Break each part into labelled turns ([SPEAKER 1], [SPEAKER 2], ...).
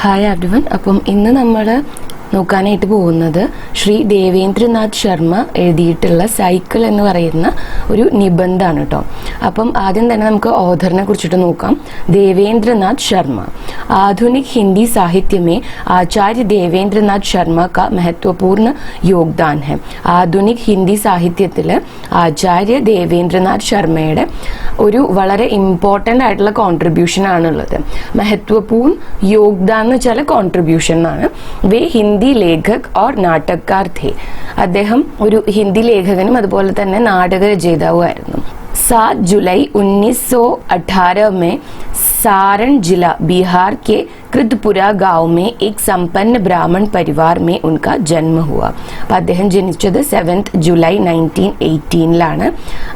[SPEAKER 1] Hi everyone. അപ്പം ഇന്ന് നമ്മൾ നോക്കാനായിട്ട് പോകുന്നത് ശ്രീ ദേവേന്ദ്രനാഥ് ശർമ്മ എഴുതിയിട്ടുള്ള സൈക്കിൾ എന്ന് പറയുന്ന ഒരു നിബന്ധമാണ് കേട്ടോ. അപ്പം ആദ്യം തന്നെ നമുക്ക് ഓഥറിനെ കുറിച്ചിട്ട് നോക്കാം. देवेंद्रनाथ शर्मा आधुनिक हिंदी साहित्य में आचार्य देवेंद्रनाथ शर्मा का महत्वपूर्ण योगदान है. ആധുനിക് ഹിന്ദി സാഹിത്യത്തിൽ ആചാര്യ ദേവേന്ദ്രനാഥ് ശർമ്മയുടെ ഒരു വളരെ ഇമ്പോർട്ടൻ്റ് ആയിട്ടുള്ള കോൺട്രിബ്യൂഷൻ ആണുള്ളത്. महत्वपूर्ण योगदान എന്ന് വെച്ചാൽ കോൺട്രിബ്യൂഷൻ ആണ്. വേ ഹിന്ദി ലേഖക് और നാടകക്കാർ थे. അദ്ദേഹം ഒരു ഹിന്ദി ലേഖകനും അതുപോലെ തന്നെ നാടക രചയിതാവുമായിരുന്നു. 7 जुलाई 1918 में सारण जिला बिहार के कृतपुरा गांव में एक संपन्न ब्राह्मण परिवार में उनका जन्म हुआ. അപ്പോൾ അദ്ദേഹം ജനിച്ചത് 7 ജൂലൈ 1918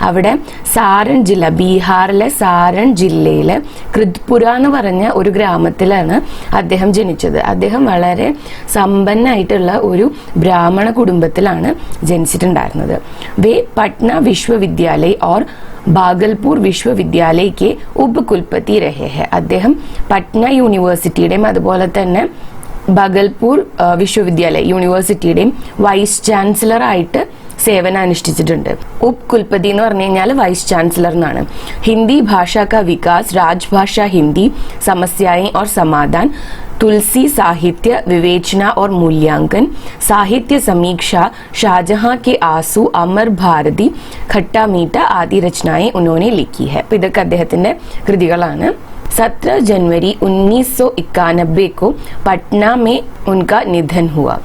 [SPEAKER 1] അവിടെ സാരൺ ജില്ല, ബീഹാറിലെ സാരൺ ജില്ലയിലെ കൃത്പുര എന്ന് പറഞ്ഞ ഒരു ഗ്രാമത്തിലാണ് അദ്ദേഹം ജനിച്ചത്. അദ്ദേഹം വളരെ സമ്പന്നായിട്ടുള്ള ഒരു ബ്രാഹ്മണ കുടുംബത്തിലാണ് ജനിച്ചിട്ടുണ്ടായിരുന്നത്. വേ പട്ന വിശ്വവിദ്യാലയ और ഭാഗൽപൂർ വിശ്വവിദ്യാലയ के ഉപകുൽപതി രഹേ ഹെ. അദ്ദേഹം പട്ന യൂണിവേഴ്സിറ്റിയുടെയും അതുപോലെ തന്നെ ഭാഗൽപൂർ വിശ്വവിദ്യാലയ യൂണിവേഴ്സിറ്റിയുടെയും വൈസ് ചാൻസലർ ആയിട്ട് സേവനം അനുഷ്ഠിച്ചിട്ടുണ്ട്. ഉപ്പ് കുൽപതി എന്ന് പറഞ്ഞു കഴിഞ്ഞാൽ വൈസ് ചാൻസലർ എന്നാണ്. ഹിന്ദി ഭാഷ കാ വികാസ്, രാജ്ഭാഷ ഹിന്ദി, സമസ്യാएं और समाधान, तुलसी साहित्य विवेचना और मूल्यांकन, साहित्य समीक्षा, शाहजहां के आंसू, अमर भारती, खट्टा मीठा आदि रचनाएं उन्होंने लिखी है. അപ്പോൾ ഇതൊക്കെ അദ്ദേഹത്തിന്റെ കൃതികളാണ്. 17 जनवरी 1991 को पटना में उनका निधन हुआ.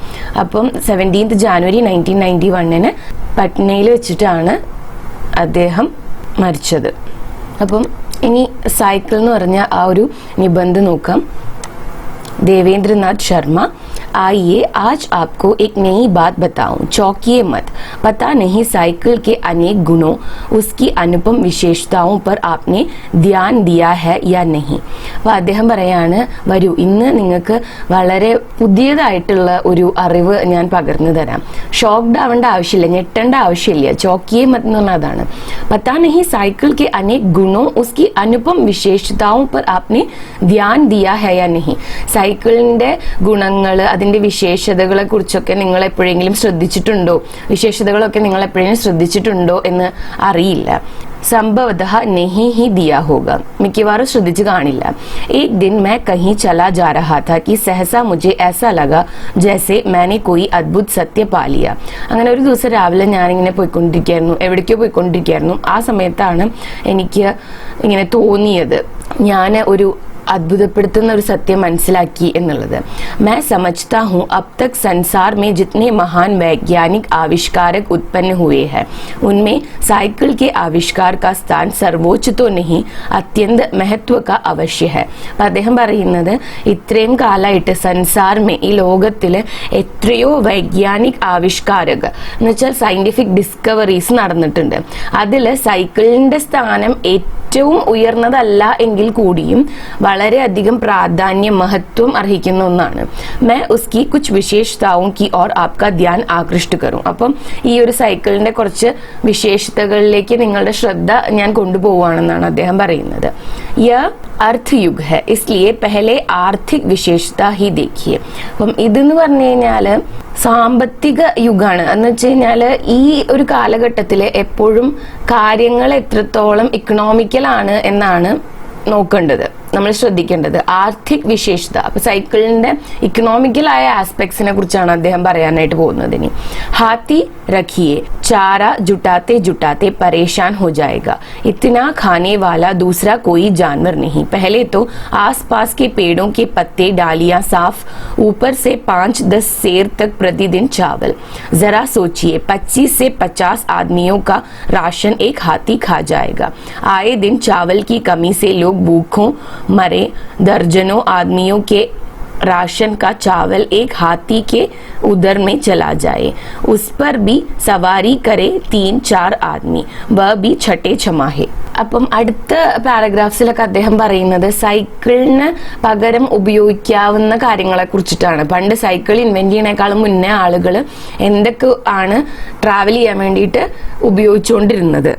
[SPEAKER 1] അപ്പം 17 ജാനുവരി 1991 പട്നയിൽ വെച്ചിട്ടാണ് അദ്ദേഹം മരിച്ചത്. അപ്പം ഇനി സൈക്കിൾ എന്ന് പറഞ്ഞ ആ ഒരു നിബന്ധം നോക്കാം. देवेंद्रनाथ शर्मा, आइए आज आपको एक नई बात बताऊं. चौंकिए मत. पता नहीं साइकिल के अनेक गुणों, उसकी अनुपम विशेषताओं पर आपने ध्यान दिया है या नहीं. അപ്പോൾ അദ്ദേഹം പറയാണ്, വരൂ ഇന്ന് നിങ്ങൾക്ക് വളരെ പുതിയതായിട്ടുള്ള ഒരു അറിവ് ഞാൻ പകർന്നു തരാം. ഷോക്ക്ഡ് ആവേണ്ട ആവശ്യമില്ല, ഞെട്ടേണ്ട ആവശ്യമില്ല. ചോക്കിയെ മത് എന്ന് പറഞ്ഞാൽ അതാണ്. പത്താ നഹി സൈക്കിൾ के अनेक गुणों, उसकी अनुपम विशेषताओं पर आपने ध्यान दिया है या नहीं. സൈക്കിളിന്റെ ഗുണങ്ങൾ, അതിന്റെ വിശേഷതകളെ കുറിച്ചൊക്കെ നിങ്ങൾ എപ്പോഴെങ്കിലും ശ്രദ്ധിച്ചിട്ടുണ്ടോ, വിശേഷതകളൊക്കെ നിങ്ങൾ എപ്പോഴെങ്കിലും ശ്രദ്ധിച്ചിട്ടുണ്ടോ എന്ന് അറിയില്ല. संभवतः नहीं ही दिया होगा, മിക്കവാറും ശ്രദ്ധിച്ചു കാണില്ല. एक दिन मैं कहीं चला जा रहा था कि सहसा मुझे ऐसा लगा जैसे मैंने कोई अद्भुत सत्य पा लिया. അങ്ങനെ ഒരു ദിവസം രാവിലെ ഞാനിങ്ങനെ പോയിക്കൊണ്ടിരിക്കുകയായിരുന്നു, എവിടേക്കോ പോയിക്കൊണ്ടിരിക്കുകയായിരുന്നു. ആ സമയത്താണ് എനിക്ക് ഇങ്ങനെ തോന്നിയത്, ഞാൻ ഒരു അത്ഭുതപ്പെടുത്തുന്ന ഒരു സത്യം മനസ്സിലാക്കി എന്നുള്ളത്. मैं समझता हूँ अब तक संसार में जितने महान वैज्ञानिक आविष्कारक उत्पन्न हुए हैं उनमें साइकिल के आविष्कार का स्थान सर्वोच्च तो नहीं, अत्यंत महत्व का अवश्य है. അപ്പം അദ്ദേഹം പറയുന്നത്, ഇത്രയും കാലമായിട്ട് സൻസാർമേ, ഈ ലോകത്തിൽ എത്രയോ വൈജ്ഞാനിക് ആവിഷ്കാരക് എന്ന് വെച്ചാൽ സയന്റിഫിക് ഡിസ്കവറീസ് നടന്നിട്ടുണ്ട്. അതിൽ സൈക്കിളിന്റെ സ്ഥാനം ഏറ്റവും ഉയർന്നതല്ല എങ്കിൽ കൂടിയും വളരെയധികം പ്രാധാന്യം, മഹത്വം അർഹിക്കുന്ന ഒന്നാണ്. मैं उसकी कुछ विशेषताओं की और आपका ध्यान आकृष्ट करूं. അപ്പം ഈ ഒരു സൈക്കിളിന്റെ കുറച്ച് വിശേഷതകളിലേക്ക് നിങ്ങളുടെ ശ്രദ്ധ ഞാൻ കൊണ്ടുപോവുകയാണെന്നാണ് അദ്ദേഹം പറയുന്നത്. യഹ് അർത്ഥയുഗ് ഹെ, इसलिए पहले आर्थिक विशेषता ही देखिए. അപ്പം ഇതെന്ന് പറഞ്ഞു കഴിഞ്ഞാൽ സാമ്പത്തിക യുഗമാണ്. എന്ന് വെച്ച് കഴിഞ്ഞാൽ ഈ ഒരു കാലഘട്ടത്തിൽ എപ്പോഴും കാര്യങ്ങൾ എത്രത്തോളം ഇക്കണോമിക്കലാണ് എന്നാണ് നോക്കേണ്ടത്, നമ്മൾ ശ്രദ്ധിക്കേണ്ടത്. ആർथिക് വിശേഷത, അപ്പൊ സൈക്കിളിന്റെ ഇക്കണോമിക്കലായ ആസ്പെക്ട്സിനെ കുറിച്ചാണ് അദ്ദേഹം പറയാനായിട്ട് പോകുന്നത്. ഇനി हाथी रखिए, चारा जुटाते जुटाते परेशान हो जाएगा, इतना खाने वाला दूसरा कोई जानवर नहीं. पहले तो आसपास के पेड़ों के पत्ते, डालियां साफ, ऊपर से 5-10 सेर तक प्रतिदिन चावल. जरा सोचिए, 25 से 50 आदमियों का राशन एक हाथी खा जाएगा. आए दिन चावल की कमी से लोग भूखों मरे. दर्जनों आदमियों के राशन का चावल एक हाथी के उदर में चला जाए, उस पर भी सवारी करे 3-4 आदमी, वह भी छठे छमाहे. അപ്പം അടുത്ത പാരഗ്രാഫ്സിലൊക്കെ അദ്ദേഹം പറയുന്നത് സൈക്കിളിന് പകരം ഉപയോഗിക്കാവുന്ന കാര്യങ്ങളെ കുറിച്ചിട്ടാണ്. പണ്ട് സൈക്കിൾ ഇൻവെന്റ് ചെയ്യണേക്കാളും മുന്നേ ആളുകൾ എന്തൊക്കെ ആണ് ട്രാവൽ ചെയ്യാൻ വേണ്ടിയിട്ട് ഉപയോഗിച്ചുകൊണ്ടിരുന്നത്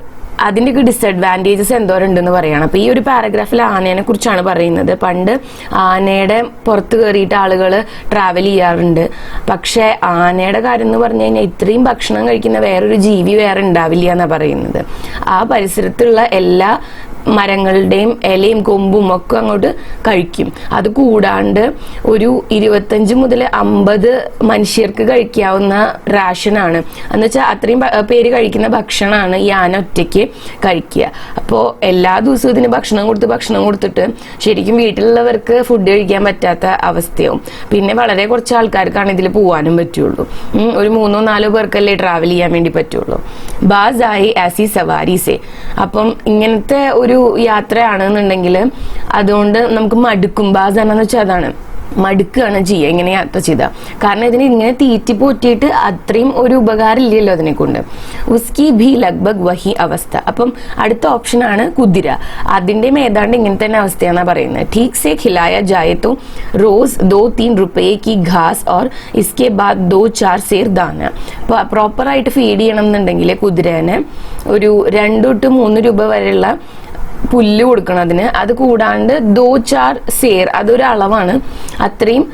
[SPEAKER 1] അതിൻ്റെയൊക്കെ ഡിസഡ്വാൻറ്റേജസ് എന്തോരുണ്ടെന്ന് പറയണം. അപ്പോൾ ഈ ഒരു പാരഗ്രാഫിൽ ആനേനെ കുറിച്ചാണ് പറയുന്നത്. പണ്ട് ആനയുടെ പുറത്ത് കയറിയിട്ട് ആളുകൾ ട്രാവൽ ചെയ്യാറുണ്ട്. പക്ഷേ ആനയുടെ കാര്യം എന്ന് പറഞ്ഞു കഴിഞ്ഞാൽ ഇത്രയും ഭക്ഷണം കഴിക്കുന്ന വേറൊരു ജീവി വേറെ ഉണ്ടാവില്ല എന്നാണ് പറയുന്നത്. ആ പരിസരത്തുള്ള എല്ലാ മരങ്ങളുടെയും ഇലയും കൊമ്പും ഒക്കെ അങ്ങോട്ട് കഴിക്കും. അത് കൂടാണ്ട് ഒരു 25 മുതൽ 50 മനുഷ്യർക്ക് കഴിക്കാവുന്ന റാഷനാണ്. എന്ന് വെച്ചാൽ അത്രയും പേര് കഴിക്കുന്ന ഭക്ഷണമാണ് ഈ ആന ഒറ്റയ്ക്ക് കഴിക്കുക. അപ്പോൾ എല്ലാ ദിവസവും ഇതിന് ഭക്ഷണം കൊടുത്തിട്ട് ശരിക്കും വീട്ടിലുള്ളവർക്ക് ഫുഡ് കഴിക്കാൻ പറ്റാത്ത അവസ്ഥയാവും. പിന്നെ വളരെ കുറച്ച് ആൾക്കാർക്കാണ് ഇതിൽ പോകാനും പറ്റുള്ളൂ. ഒരു 3-4 പേർക്കല്ലേ ട്രാവൽ ചെയ്യാൻ വേണ്ടി പറ്റുള്ളൂ. ബാസായി ആസി സവാരിസെ. അപ്പം ഇങ്ങനത്തെ ഒരു യാത്രയാണെന്നുണ്ടെങ്കിൽ അതുകൊണ്ട് നമുക്ക് മടുക്കും. ബാസ് എന്ന് വെച്ചാൽ അതാണ്, മടുക്കുകയാണ് ചെയ്യുക ഇങ്ങനെ യാത്ര ചെയ്താൽ. കാരണം ഇതിന് ഇങ്ങനെ തീറ്റി പോറ്റിയിട്ട് അത്രയും ഒരു ഉപകാരം ഇല്ലല്ലോ അതിനെ കൊണ്ട്. ഉസ്കി ഭി ലഗ്ഭഗ് വഹി അവസ്ഥ. അപ്പം അടുത്ത ഓപ്ഷനാണ് കുതിര. അതിൻ്റെയും ഏതാണ്ട് ഇങ്ങനെ തന്നെ അവസ്ഥയാണെന്നാണ് പറയുന്നത്. ठीक से खिलाया जाए तो रोज 2-3 रुपये की घास और इसके बाद 2-4 सेर दाना. അപ്പോൾ പ്രോപ്പറായിട്ട് ഫീഡ് ചെയ്യണം എന്നുണ്ടെങ്കിൽ കുതിരേനെ ഒരു 2-3 രൂപ വരെയുള്ള പുല്ല് കൊടുക്കണം അതിന്. അത് കൂടാണ്ട് 2-4 സേർ, അതൊരു അളവാണ്, അത്രയും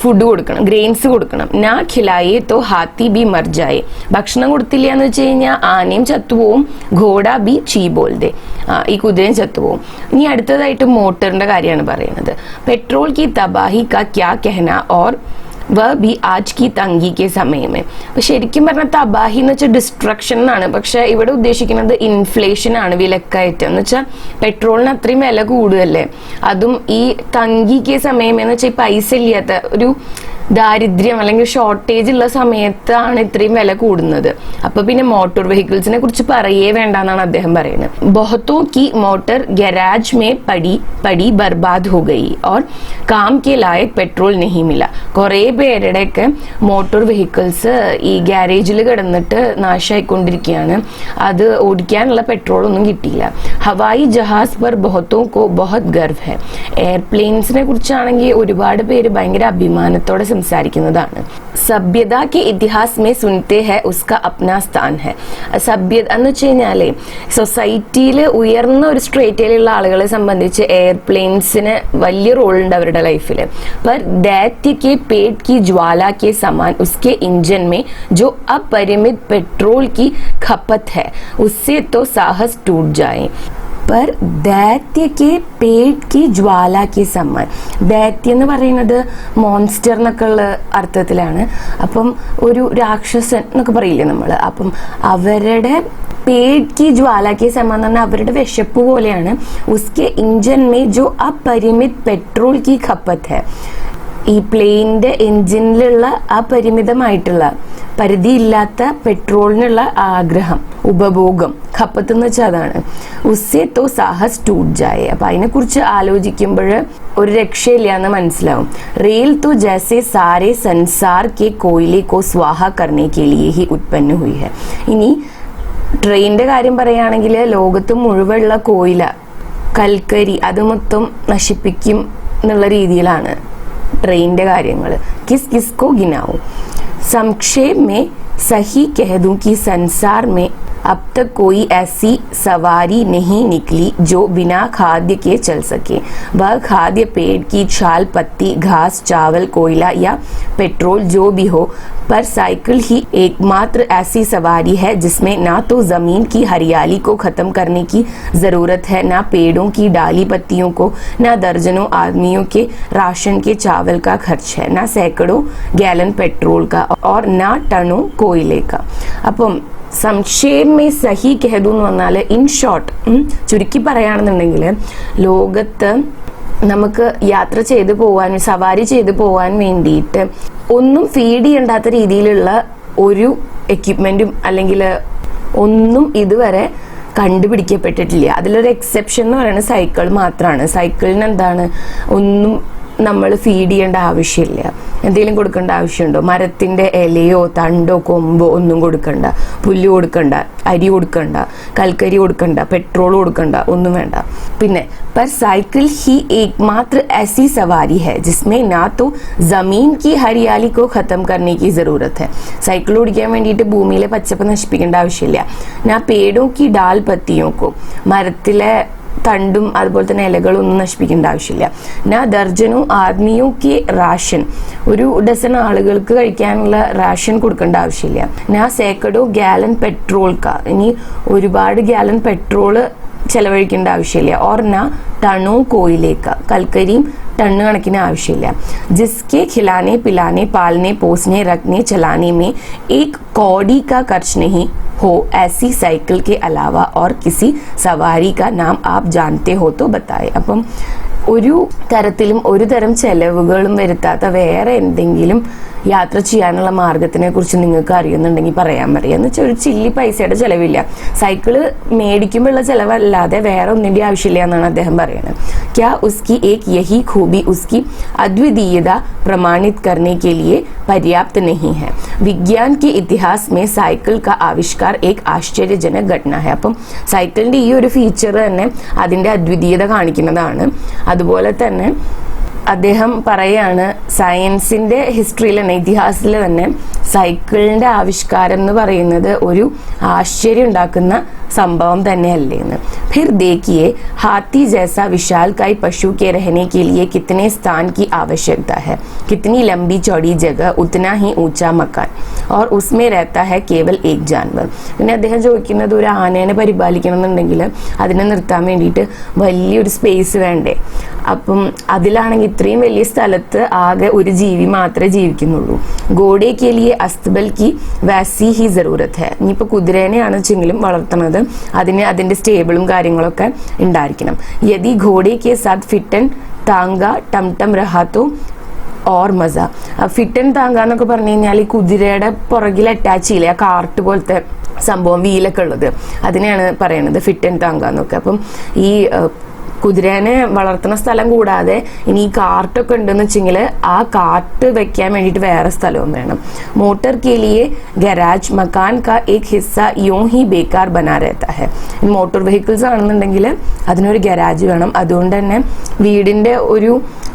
[SPEAKER 1] ഫുഡ് കൊടുക്കണം, ഗ്രെയിൻസ് കൊടുക്കണം. നാ ഖിലായേ തോ ഹാത്തി ബി മർജായേ. ഭക്ഷണം കൊടുത്തില്ല എന്ന് വെച്ച് കഴിഞ്ഞാൽ ആനയും ചത്തുപോകും, ഘോഡ ബി ചീ ബോൾദേ, ഈ കുതിരയും ചത്തുപോകും. ഇനി അടുത്തതായിട്ട് മോട്ടറിന്റെ കാര്യമാണ് പറയുന്നത്. പെട്രോൾ കി തബാഹി കാ ക്യാ കഹന ഓർ വ ബി ആജ് കി തങ്കി കെ സമയമേ. അപ്പൊ ശരിക്കും പറഞ്ഞാൽ തബാഹി എന്ന് വെച്ചാൽ ഡിസ്ട്രക്ഷൻ എന്നാണ്. പക്ഷെ ഇവിടെ ഉദ്ദേശിക്കുന്നത് ഇൻഫ്ലേഷൻ ആണ്, വിലക്കയറ്റം. എന്ന് വെച്ചാൽ പെട്രോളിന് അത്രയും വില കൂടുതലല്ലേ. അതും ഈ തങ്കി കെ സമയമേന്ന് വെച്ചാൽ ഈ പൈസ ഇല്ലാത്ത ഒരു ദാരിദ്ര്യം അല്ലെങ്കിൽ ഷോർട്ടേജ് ഉള്ള സമയത്താണ് ഇത്രയും വില കൂടുന്നത്. അപ്പൊ പിന്നെ മോട്ടോർ വെഹിക്കിൾസിനെ കുറിച്ച് പറയേ വേണ്ടെന്നാണ് അദ്ദേഹം പറയുന്നത്. ബഹുതോ കി മോട്ടർ ഗരാജ് മേ പടി ബർബാദ് ഹോ ഗയി ഓർ കാം കെ ലായക് പെട്രോൾ നഹീ മില. കുറെ പേരുടെയൊക്കെ മോട്ടോർ വെഹിക്കിൾസ് ഈ ഗാരേജിൽ കിടന്നിട്ട് നാശമായിക്കൊണ്ടിരിക്കുകയാണ്. അത് ഓടിക്കാനുള്ള പെട്രോൾ ഒന്നും കിട്ടിയില്ല. ഹവായി ജഹാസ് പർ ബഹുതോ കോ ബഹുത് ഗർവ് ഹെ. എയർപ്ലെയിൻസിനെ കുറിച്ചാണെങ്കിൽ ഒരുപാട് പേര് ഭയങ്കര അഭിമാനത്തോടെ സംസാരിക്കുന്നതാണ്. സഭ്യത കെ ഇതിഹാസ് മേ സുൻതേ ഹെ ഉസ്കാ അപ്നാ സ്ഥാൻ ഹെ. സഭ്യത എന്ന് വെച്ച് കഴിഞ്ഞാലേ സൊസൈറ്റിയിൽ ഉയർന്ന ഒരു സ്ട്രേറ്റിലുള്ള ആളുകളെ സംബന്ധിച്ച് എയർപ്ലെയിൻസിന് വലിയ റോൾ ഉണ്ട് അവരുടെ ലൈഫിൽ. पर दैत्य के पेट की ज्वाला के समान उसके इंजन में जो अपरिमित पेट्रोल की खपत है उससे तो साहस टूट जाए. पर दैत्य के पेट की ജ്വാല की സമാൻ. ദൈത്യം എന്ന് പറയുന്നത് മോൺസ്റ്റർ എന്നൊക്കെ ഉള്ള അർത്ഥത്തിലാണ്. അപ്പം ഒരു രാക്ഷസൻ എന്നൊക്കെ പറയില്ലേ നമ്മൾ. അപ്പം അവരുടെ पेट की ज्वाला के समान എന്ന് പറഞ്ഞാൽ അവരുടെ വിശപ്പ് പോലെയാണ്. ഉസ്കെ ഇഞ്ചൻ മേ ജോ അപരിമിത് പെട്രോൾ की खपत है. ഈ പ്ലെയിനിന്റെ എഞ്ചിനിലുള്ള ആ പരിമിതമായിട്ടുള്ള പരിധിയില്ലാത്ത പെട്രോളിനുള്ള ആഗ്രഹം, ഉപഭോഗം, ഖപ്പത്ത് എന്ന് വെച്ചാൽ അതാണ്. ഉസ്സേ തോ സാഹസ് ടൂട്ട് ജായേ. അപ്പൊ അതിനെ കുറിച്ച് ആലോചിക്കുമ്പോൾ ഒരു രക്ഷയില്ല എന്ന് മനസ്സിലാവും. റെയിൽ തോ ജൈസെ സാരെ സംസാർ കെ കോയിലെ കോ സ്വാഹ കർണേ കെ ലിയേ ഹി ഉത്പന്ന ഹുയി ഹെ. ഇനി ട്രെയിനിന്റെ കാര്യം പറയുകയാണെങ്കിൽ ലോകത്ത് മുഴുവനുള്ള കോയില, കൽക്കരി അത് മൊത്തം നശിപ്പിക്കും എന്നുള്ള രീതിയിലാണ് ട്രെയിനിന്റെ കാര്യങ്ങൾ. കിസ് കിസ് കോ ഗിനാവും. संक्षेप में सही कह दूं कि संसार में अब तक कोई ऐसी सवारी नहीं निकली जो बिना खाद्य के चल सके. वह खाद्य पेड़ की छाल, पत्ती, घास, चावल, कोयला या पेट्रोल जो भी हो, पर साइकिल ही एकमात्र ऐसी सवारी है जिसमें ना तो जमीन की हरियाली को खत्म करने की जरूरत है, ना पेड़ों की डाली पत्तियों को, ना दर्जनों आदमियों के राशन के चावल का खर्च है, ना सैकड़ों गैलन पेट्रोल का और ना टनों कोयले का. അപ്പം സംക്ഷേപമേ സഹി കെഹദു എന്ന് പറഞ്ഞാൽ ഇൻ ഷോർട്ട്, ചുരുക്കി പറയുകയാണെന്നുണ്ടെങ്കിൽ ലോകത്ത് നമുക്ക് യാത്ര ചെയ്തു പോകാൻ, സവാരി ചെയ്തു പോകാൻ വേണ്ടിയിട്ട് ഒന്നും ഫീഡ് ചെയ്യണ്ടാത്ത രീതിയിലുള്ള ഒരു എക്യുപ്മെന്റും അല്ലെങ്കിൽ ഒന്നും ഇതുവരെ കണ്ടുപിടിക്കപ്പെട്ടിട്ടില്ല. അതിലൊരു എക്സെപ്ഷൻ എന്ന് പറയുന്നത് സൈക്കിൾ മാത്രമാണ്. സൈക്കിളിന് എന്താണ്, ഒന്നും നമ്മൾ ഫീഡ് ചെയ്യേണ്ട ആവശ്യമില്ല. എന്തെങ്കിലും കൊടുക്കേണ്ട ആവശ്യമുണ്ടോ? മരത്തിന്റെ ഇലയോ തണ്ടോ കൊമ്പോ ഒന്നും കൊടുക്കണ്ട, പുല്ല് കൊടുക്കണ്ട, അരി കൊടുക്കണ്ട, കൽക്കരി കൊടുക്കണ്ട, പെട്രോൾ കൊടുക്കണ്ട, ഒന്നും വേണ്ട. പിന്നെ पर साइकिल ही एकमात्र ऐसी सवारी है जिसमें ना तो जमीन की हरियाली को खत्म करने की जरूरत है. സൈക്കിൾ ഓടിക്കാൻ വേണ്ടിയിട്ട് ഭൂമിയിലെ പച്ചപ്പ് നശിപ്പിക്കേണ്ട ആവശ്യമില്ല. ना पेड़ों की डाल पत्तियों को, മരത്തിലെ തണ്ടും അതുപോലെ തന്നെ ഇലകളൊന്നും നശിപ്പിക്കേണ്ട ആവശ്യമില്ല. നാ ദർജനോ ആദ്മിയോ കെ റാഷൻ, ഒരു ഡസൻ ആളുകൾക്ക് കഴിക്കാനുള്ള റാഷൻ കൊടുക്കേണ്ട ആവശ്യമില്ല. നാ സേക്കഡോ ഗാലൻ പെട്രോൾ കാ, ഇനി ഒരുപാട് ഗാലൻ പെട്രോള് ചെലവഴിക്കേണ്ട ആവശ്യമില്ല. ഓർ നാ ടണോ കോയിലേക്ക, കൽക്കരിയും ടണ്ണ് കണക്കിന് ആവശ്യമില്ല. ജിസ്കെ खिलाने पिलाने पालने पोसने रखने चलाने में एक कौड़ी का खर्च नहीं हो, ऐसी साइकिल के अलावा और किसी सवारी का नाम आप जानते हो तो बताए. അപ്പം ഒരു തരത്തിലും ഒരു തരം ചെലവുകളും വരുത്താത്ത വേറെ എന്തെങ്കിലും യാത്ര ചെയ്യാനുള്ള മാർഗത്തിനെ കുറിച്ച് നിങ്ങൾക്ക് അറിയുന്നുണ്ടെങ്കിൽ പറയാൻ പറയാം. എന്ന് വെച്ചാൽ ഒരു ചില്ലി പൈസയുടെ ചെലവില്ല, സൈക്കിള് മേടിക്കുമ്പോഴുള്ള ചെലവല്ലാതെ വേറെ ഒന്നിന്റെ ആവശ്യമില്ല എന്നാണ് അദ്ദേഹം പറയുന്നത്. क्या उसकी एक यही खूबी उसकी अद्वितीयता प्रमाणित करने के लिए पर्याप्त नहीं है. विज्ञान के इतिहास में साइकिल का आविष्कार एक आश्चर्यजनक घटना है. അപ്പം സൈക്കിളിന്റെ ഈ ഒരു ഫീച്ചർ തന്നെ അതിന്റെ അദ്വിതീയത കാണിക്കുന്നതാണ്. അതുപോലെ തന്നെ അദ്ദേഹം പറയാണ്, സയൻസിന്റെ ഹിസ്റ്ററിയിൽ തന്നെ, ഇതിഹാസത്തിൽ തന്നെ സൈക്കിളിന്റെ ആവിഷ്കാരം എന്ന് പറയുന്നത് ഒരു ആശ്ചര്യം ഉണ്ടാക്കുന്ന संभव तन्ने फिर देखिए हाथी जैसा विशालकाय पशु के रहने के लिए कितने स्थान की आवश्यकता है. कितनी लंबी चौड़ी जगह, उतना ही ऊंचा मकान, और उसमें रहता है केवल एक जानवर. പിന്നെ അദ്ദേഹം ചോദിക്കുന്നത്, ഒരു ആനേനെ പരിപാലിക്കണമെന്നുണ്ടെങ്കിൽ അതിനെ നിർത്താൻ വേണ്ടിയിട്ട് വലിയൊരു സ്പേസ് വേണ്ടേ? അപ്പം അതിലാണെങ്കിൽ ഇത്രയും വലിയ സ്ഥലത്ത് ആകെ ഒരു ജീവി മാത്രമേ ജീവിക്കുന്നുള്ളൂ. ഗോഡെ കെ ലിയെ അസ്തബൽ കി വൈസി ഹി ജറൂരത്ത് ഹെ. ഇനിയിപ്പോൾ കുതിരേനെയാണ് വെച്ചെങ്കിലും വളർത്തുന്നത്, അതിന് അതിന്റെ സ്റ്റേബിളും കാര്യങ്ങളൊക്കെ ഉണ്ടായിരിക്കണം. യദി ഘോഡെ കെ സാത്ത് ഫിറ്റൻ താങ്ക ടംടം രഹാത്തോ ഓർ മസ. ഫിറ്റൻ താങ്ക എന്നൊക്കെ പറഞ്ഞു കഴിഞ്ഞാൽ ഈ കുതിരയുടെ പുറകിൽ അറ്റാച്ച് ചെയ്യില്ലേ, ആ കാർട്ട് പോലത്തെ സംഭവം, വീലൊക്കെ ഉള്ളത്, അതിനെയാണ് പറയുന്നത് ഫിറ്റൻ താങ്ക എന്നൊക്കെ. അപ്പം ഈ കുതിരേനെ വളർത്തുന്ന സ്ഥലം കൂടാതെ ഇനി ഈ കാർട്ടൊക്കെ ഉണ്ടെന്ന് വെച്ചെങ്കിൽ ആ കാർട്ട് വെക്കാൻ വേണ്ടിയിട്ട് വേറെ സ്ഥലവും വേണം. മോട്ടർ കെ ലിയെ ഗരാജ് മകാൻ കാ ഏക് ഹിസ്സ യോ ഹി ബേക്കാർ ബനാ രഹതാ ഹെ. മോട്ടോർ വെഹിക്കിൾസ് ആണെന്നുണ്ടെങ്കിൽ അതിനൊരു ഗരാജ് വേണം. അതുകൊണ്ട് തന്നെ വീടിന്റെ ഒരു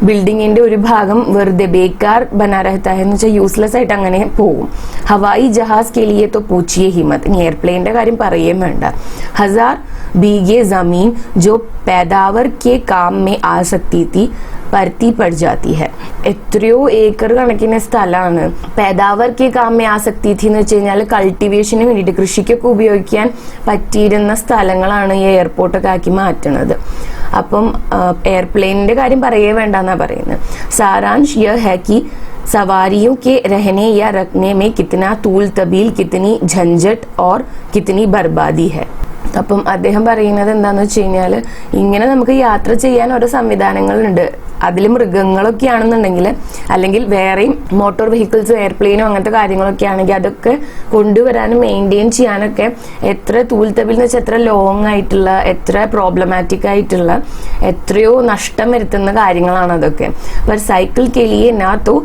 [SPEAKER 1] ബിൽഡിങ്ങിന്റെ ഒരു ഭാഗം വെറുതെ ബേക്കാർ ബനാ രഹതാ ഹെ എന്ന് വെച്ചാൽ യൂസ്ലെസ് ആയിട്ട് അങ്ങനെ പോവും. ഹവായി ജഹാസ് കെ ലിയെ തോ പൂച്ചിയെ ഹിമത്ത്. ഇനി എയർപ്ലെയിന്റെ കാര്യം പറയുകയും വേണ്ട. 1000 बीघे जमीन जो पैदावर के काम में आ सकती थी परती पड़ जाती है. എത്രയോ ഏക്കർ കണക്കിന് സ്ഥലമാണ് പേദാവർ കെ കാം മേ ആ സക്തി തീ എന്ന് വെച്ച് കഴിഞ്ഞാൽ കൾട്ടിവേഷന് വേണ്ടിയിട്ട് കൃഷിക്കൊക്കെ ഉപയോഗിക്കാൻ പറ്റിയിരുന്ന സ്ഥലങ്ങളാണ് ഈ എയർപോർട്ടൊക്കെ ആക്കി മാറ്റുന്നത്. അപ്പം എയർപ്ലെയിനിന്റെ കാര്യം പറയേ വേണ്ടെന്നാ പറയുന്നത്. സാരാംശ് യഹ് ഹൈ കി सवारियों के रहने या रखने में कितना तूल तबील, कितनी झंझट और कितनी बर्बादी है. അപ്പം അദ്ദേഹം പറയുന്നത് എന്താന്ന് വെച്ച് കഴിഞ്ഞാൽ, ഇങ്ങനെ നമുക്ക് യാത്ര ചെയ്യാൻ ഓരോ സംവിധാനങ്ങളുണ്ട്. അതിൽ മൃഗങ്ങളൊക്കെ ആണെന്നുണ്ടെങ്കിൽ, അല്ലെങ്കിൽ വേറെയും മോട്ടോർ വെഹിക്കിൾസ്, എയർപ്ലെയിനോ അങ്ങനത്തെ കാര്യങ്ങളൊക്കെ ആണെങ്കിൽ അതൊക്കെ കൊണ്ടുവരാനും മെയിൻറ്റെയിൻ ചെയ്യാനൊക്കെ എത്ര തൂൽത്തബിൽ എന്ന് വെച്ചാൽ എത്ര ലോങ് ആയിട്ടുള്ള, എത്ര പ്രോബ്ലമാറ്റിക് ആയിട്ടുള്ള, എത്രയോ നഷ്ടം വരുത്തുന്ന കാര്യങ്ങളാണ് അതൊക്കെ. पर साइकिल के लिए ना तो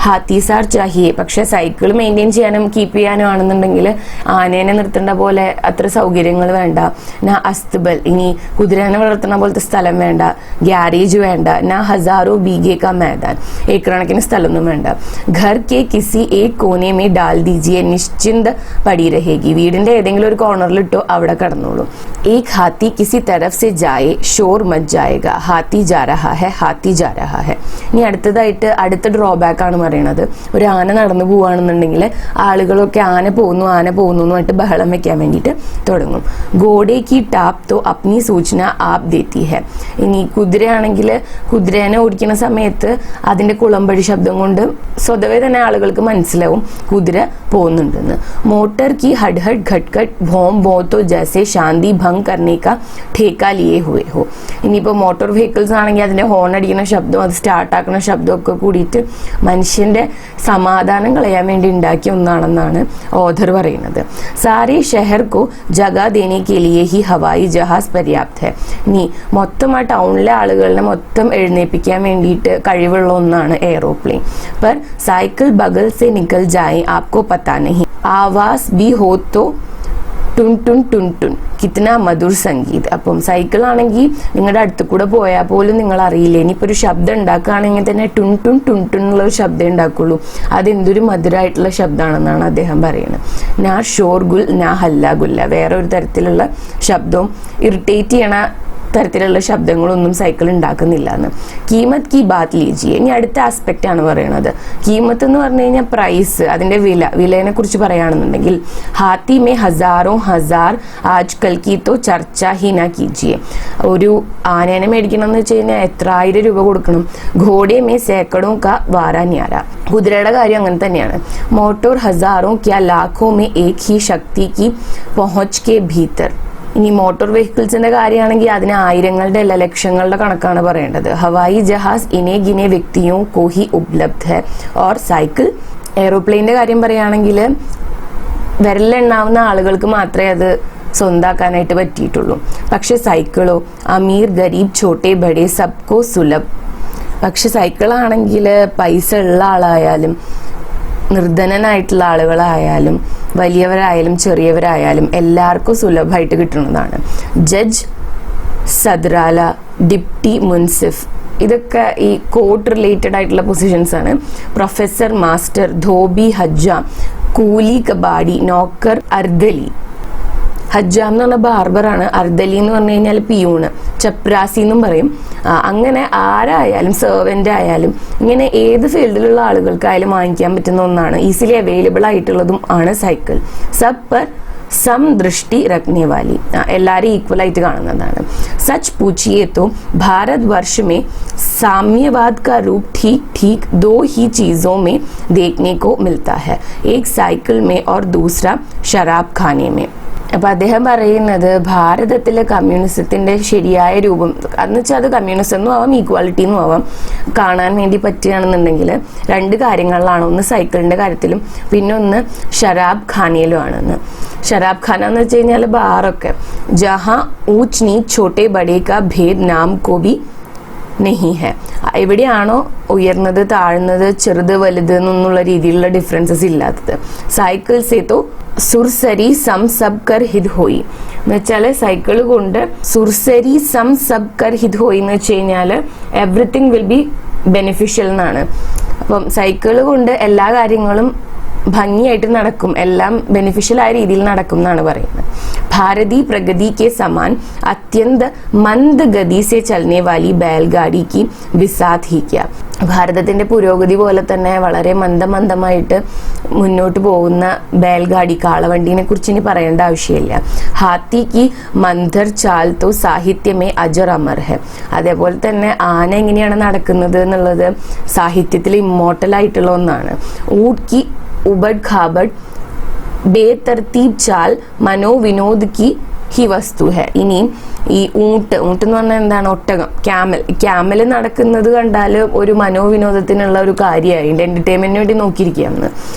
[SPEAKER 1] ഹാത്തിസാർ ചാഹിയെ, പക്ഷെ സൈക്കിൾ മെയിൻറ്റെയിൻ ചെയ്യാനും കീപ്പ് ചെയ്യാനും ആണെന്നുണ്ടെങ്കിൽ ആനേനെ നിർത്തേണ്ട പോലെ അത്ര സൗകര്യങ്ങൾ വേണ്ട. നാ അസ്തബൽ, ഇനി കുതിരേനെ വളർത്തുന്ന പോലത്തെ സ്ഥലം വേണ്ട. ഗ്യാരേജ് വേണ്ട. നാ ഹസാറോ ബീഗെ കാ मैदान, ഏക്കറണക്കിന് സ്ഥലമൊന്നും വേണ്ട. ഘർ കെ കിസി ഏക് കോനെ മേ ഡാൽ ദീജിയെ നിശ്ചിന്ത പടി രഹേഗി. വീടിന്റെ ഏതെങ്കിലും ഒരു കോർണറിലിട്ടോ അവിടെ കടന്നോളൂ. ഏക് ഹാത്തി കിസി തരഫ് സെ ജായേ ഷോർ മച്ച് ജായേഗ, ഹാത്തി ജാ രഹാ ഹെ, ഹാത്തി ജാ രഹാ ഹെ. ഇനി അടുത്തതായിട്ട് അടുത്ത ഡ്രോബാക്ക് ആണ് പറയുന്നത്. ഒരു ആന നടന്നു പോവുകയാണെന്നുണ്ടെങ്കിൽ ആളുകളൊക്കെ ആന പോകുന്നു പറഞ്ഞിട്ട് ബഹളം വെക്കാൻ വേണ്ടിയിട്ട് തുടങ്ങും. ഗോഡെ കി ടാപ്പ് തോ അപ്നി സൂചന ആപ് ദേത്തി ഹെ. ഇനി കുതിരയാണെങ്കിൽ കുതിരേനെ ഓടിക്കുന്ന സമയത്ത് അതിന്റെ കുളമ്പടി ശബ്ദം കൊണ്ട് സ്വതവേ തന്നെ ആളുകൾക്ക് മനസ്സിലാവും കുതിര പോകുന്നുണ്ടെന്ന്. മോട്ടർ കി ഹഡ് ഹഡ് ഘട്ട് ഘട്ട് ഭോം ഭോ തോ ജൈസെ ശാന്തി ഭംഗ് കർനെ കാ ठेका लिए हुए हो. ഇനിയിപ്പോൾ മോട്ടോർ വെഹിക്കിൾസ് ആണെങ്കിൽ അതിന്റെ ഹോൺ അടിക്കുന്ന ശബ്ദം, അത് സ്റ്റാർട്ട് ആക്കുന്ന ശബ്ദമൊക്കെ കൂടിയിട്ട് മനുഷ്യനെ മനുഷ്യന്റെ സമാധാനം കളയാൻ വേണ്ടി ഉണ്ടാക്കിയ ഒന്നാണെന്നാണ് ഓഥർ പറയുന്നത്. സാരേ ഷെഹർ കോ ജഗ ദേനെ കെ ലിയെ ഹി ഹവായി ജഹാസ് പര്യാപ്ത ഹെ. ഇനി മൊത്തം ആ ടൗണിലെ ആളുകളെ മൊത്തം എഴുന്നേൽപ്പിക്കാൻ വേണ്ടിയിട്ട് കഴിവുള്ള ഒന്നാണ് എയറോപ്ലെയിൻ. पर साइकिल बगल से निकल जाए आपको पता नहीं, आवाज भी हो तो टुन टुन टुन टुन കിത്തന മധുർ സംഗീത്. അപ്പം സൈക്കിൾ ആണെങ്കിൽ നിങ്ങളുടെ അടുത്ത് കൂടെ പോയാൽ പോലും നിങ്ങൾ അറിയില്ല. ഇനിയിപ്പോൾ ഒരു ശബ്ദം ഉണ്ടാക്കുകയാണെങ്കിൽ തന്നെ ടുൺ ടുൺ ടുൺ ടുൺ എന്നുള്ള ഒരു ശബ്ദം ഉണ്ടാക്കുള്ളൂ. അതെന്തൊരു മധുരമായിട്ടുള്ള ശബ്ദമാണെന്നാണ് അദ്ദേഹം പറയുന്നത്. നാ ഷോർ ഗുൽ നാ ഹല്ല ഗുല്ല. വേറെ ഒരു തരത്തിലുള്ള ശബ്ദവും ഇറിറ്റേറ്റ് ചെയ്യണ തരത്തിലുള്ള ശബ്ദങ്ങളൊന്നും സൈക്കിൾ ഉണ്ടാക്കുന്നില്ല എന്ന്. കീമത്ത് കി ബാത് ലീജിയെ. ഇനി അടുത്ത ആസ്പെക്റ്റ് ആണ് പറയണത്. കീമത്ത് എന്ന് പറഞ്ഞു കഴിഞ്ഞാൽ പ്രൈസ്, അതിന്റെ വിലയെ കുറിച്ച് പറയുകയാണെന്നുണ്ടെങ്കിൽ ഹാത്തി മേ ഹസാറോ ഹസാർ ആജ് കൽ കി തോ ചർച്ച ഹി ന കീജിയെ. ഒരു ആനേനെ മേടിക്കണം എന്ന് വെച്ച് കഴിഞ്ഞാൽ എത്ര 1000 രൂപ കൊടുക്കണം. ഘോഡെ മേ സേക്കടോ കാ വാരാ ന്യാര. കുതിരയുടെ കാര്യം അങ്ങനെ തന്നെയാണ്. മോട്ടോർ ഹസാറോ ക്യാ ലാഖോ may Ek he Shakti Ki പഹുച്ച് K ഭീതർ. ഇനി മോട്ടോർ വെഹിക്കിൾസിന്റെ കാര്യമാണെങ്കിൽ അതിന് ആയിരങ്ങളുടെ അല്ല ലക്ഷങ്ങളുടെ കണക്കാണ് പറയേണ്ടത്. ഹവായി ജഹാസ് ഇനെ ഗിനെ വ്യക്തിയോ കോഹി ഉപലബ്ധ ഹെ ഓർ സൈക്കിൾ. എയറോപ്ലെയിന്റെ കാര്യം പറയുകയാണെങ്കിൽ വിരലെണ്ണാവുന്ന ആളുകൾക്ക് മാത്രമേ അത് സ്വന്താക്കാനായിട്ട് പറ്റിയിട്ടുള്ളൂ. പക്ഷെ സൈക്കിളോ അമീർ ഗരീബ് ഛോട്ടെ ബഡേ സബ്കോ സുലഭ്. പക്ഷെ സൈക്കിളാണെങ്കിൽ പൈസ ഉള്ള ആളായാലും നിർധനനായിട്ടുള്ള ആളുകളായാലും വലിയവരായാലും ചെറിയവരായാലും എല്ലാവർക്കും സുലഭമായിട്ട് കിട്ടുന്നതാണ്. ജഡ്ജ്, സദ്രാല, ഡിപ്റ്റി മുൻസിഫ് ഇതൊക്കെ ഈ കോർട്ട് റിലേറ്റഡ് ആയിട്ടുള്ള പൊസിഷൻസ് ആണ്. പ്രൊഫസർ, മാസ്റ്റർ, ധോബി, ഹജ്ജാം, കൂലി, കബാഡി, നോക്കർ, അർദലി. ഹജ്ജാം എന്ന് പറഞ്ഞ ബാർബറാണ്. അർദലി എന്ന് പറഞ്ഞു കഴിഞ്ഞാൽ പിയൂണ്, ചപ്രാസി എന്നും പറയും. അങ്ങനെ ആരായാലും സെർവൻ്റ് ആയാലും ഇങ്ങനെ ഏത് ഫീൽഡിലുള്ള ആളുകൾക്കായാലും വാങ്ങിക്കാൻ പറ്റുന്ന ഒന്നാണ്. ഈസിലി അവൈലബിൾ ആയിട്ടുള്ളതും ആണ് സൈക്കിൾ. സബ് പർ സം ദൃഷ്ടി രഖ്നെ വാലി. എല്ലാവരും ഈക്വൽ ആയിട്ട് കാണുന്നതാണ്. സച്ച് പൂछिए तो भारतवर्ष में साम्यवाद का रूप ठीक ठीक 2 ही चीजों में देखने को मिलता है, एक साइकिल में और दूसरा शराब खाने में. അപ്പൊ അദ്ദേഹം പറയുന്നത് ഭാരതത്തിലെ കമ്മ്യൂണിസത്തിന്റെ ശരിയായ രൂപം എന്ന് വെച്ചാൽ അത് കമ്മ്യൂണിസം എന്നും ആവാം ഈക്വാലിറ്റി എന്നും ആവാം കാണാൻ വേണ്ടി പറ്റുകയാണെന്നുണ്ടെങ്കിൽ 2 കാര്യങ്ങളിലാണ്. ഒന്ന് സൈക്കിളിന്റെ കാര്യത്തിലും പിന്നെ ഒന്ന് ഷരാബ് ഖാനയിലും ആണെന്ന്. ഷരാബ് ഖാന എന്ന് വെച്ച് കഴിഞ്ഞാൽ ബാറൊക്കെ ജഹാ ഊച്ച് നീച്ച് ഛോട്ടെ ബഡേ കാ ഭേദ് നാം കോ ഭി നെഹി ഹെ. എവിടെയാണോ ഉയർന്നത് താഴ്ന്നത് ചെറുത് വലുത് എന്നുള്ള രീതിയിലുള്ള ഡിഫറൻസസ് ഇല്ലാത്തത്. സൈക്കിൾ സേ തോ സുർസരി സം സബ് കർ ഹിത് ഹോയി എന്ന് വെച്ചാൽ സൈക്കിൾ കൊണ്ട് സുർസരി സം സബ് കർ ഹിത് ഹോയി എന്ന് വെച്ച് കഴിഞ്ഞാൽ എവറിത്തിങ് വിൽ ബി ബെനിഫിഷ്യൽ എന്നാണ്. അപ്പം സൈക്കിൾ കൊണ്ട് എല്ലാ കാര്യങ്ങളും ഭംഗിയായിട്ട് നടക്കും, എല്ലാം ബെനിഫിഷ്യൽ ആയ രീതിയിൽ നടക്കും എന്നാണ് പറയുന്നത്. ഭാരതി പ്രഗതി കെ സമാൻ അത്യന്ത മന്ദ ഗതി സെ ചലനെ വാലി ബേൽഗാഡി കി വിസാത് ഹി ക്യാ. ഭാരതത്തിന്റെ പുരോഗതി പോലെ തന്നെ വളരെ മന്ദമായിട്ട് മുന്നോട്ട് പോകുന്ന ബേൽഗാഡി കാളവണ്ടീനെ കുറിച്ച് ഇനി പറയേണ്ട ആവശ്യമില്ല. ഹാത്തി കി മന്ധർ ചാൽ തോ സാഹിത്യമേ അജർ അമർ ഹെ. അതേപോലെ തന്നെ ആന എങ്ങനെയാണ് നടക്കുന്നത് എന്നുള്ളത് സാഹിത്യത്തിൽ ഇമ്മോർട്ടൽ ആയിട്ടുള്ള ഒന്നാണ്. ഊട്ട് കി उबड़ खाबड़ बेतरतीब चाल मनोविनोद की ही वस्तु है. ഇനി ഈ ഊട്ട് എന്ന് പറഞ്ഞാൽ എന്താണ്? ഒട്ടകം, ക്യാമൽ നടക്കുന്നത് കണ്ടാൽ ഒരു മനോവിനോദത്തിനുള്ള ഒരു കാര്യമായി എന്റർടൈൻമെന്റിന് വേണ്ടി നോക്കിയിരിക്കുകയാണ്.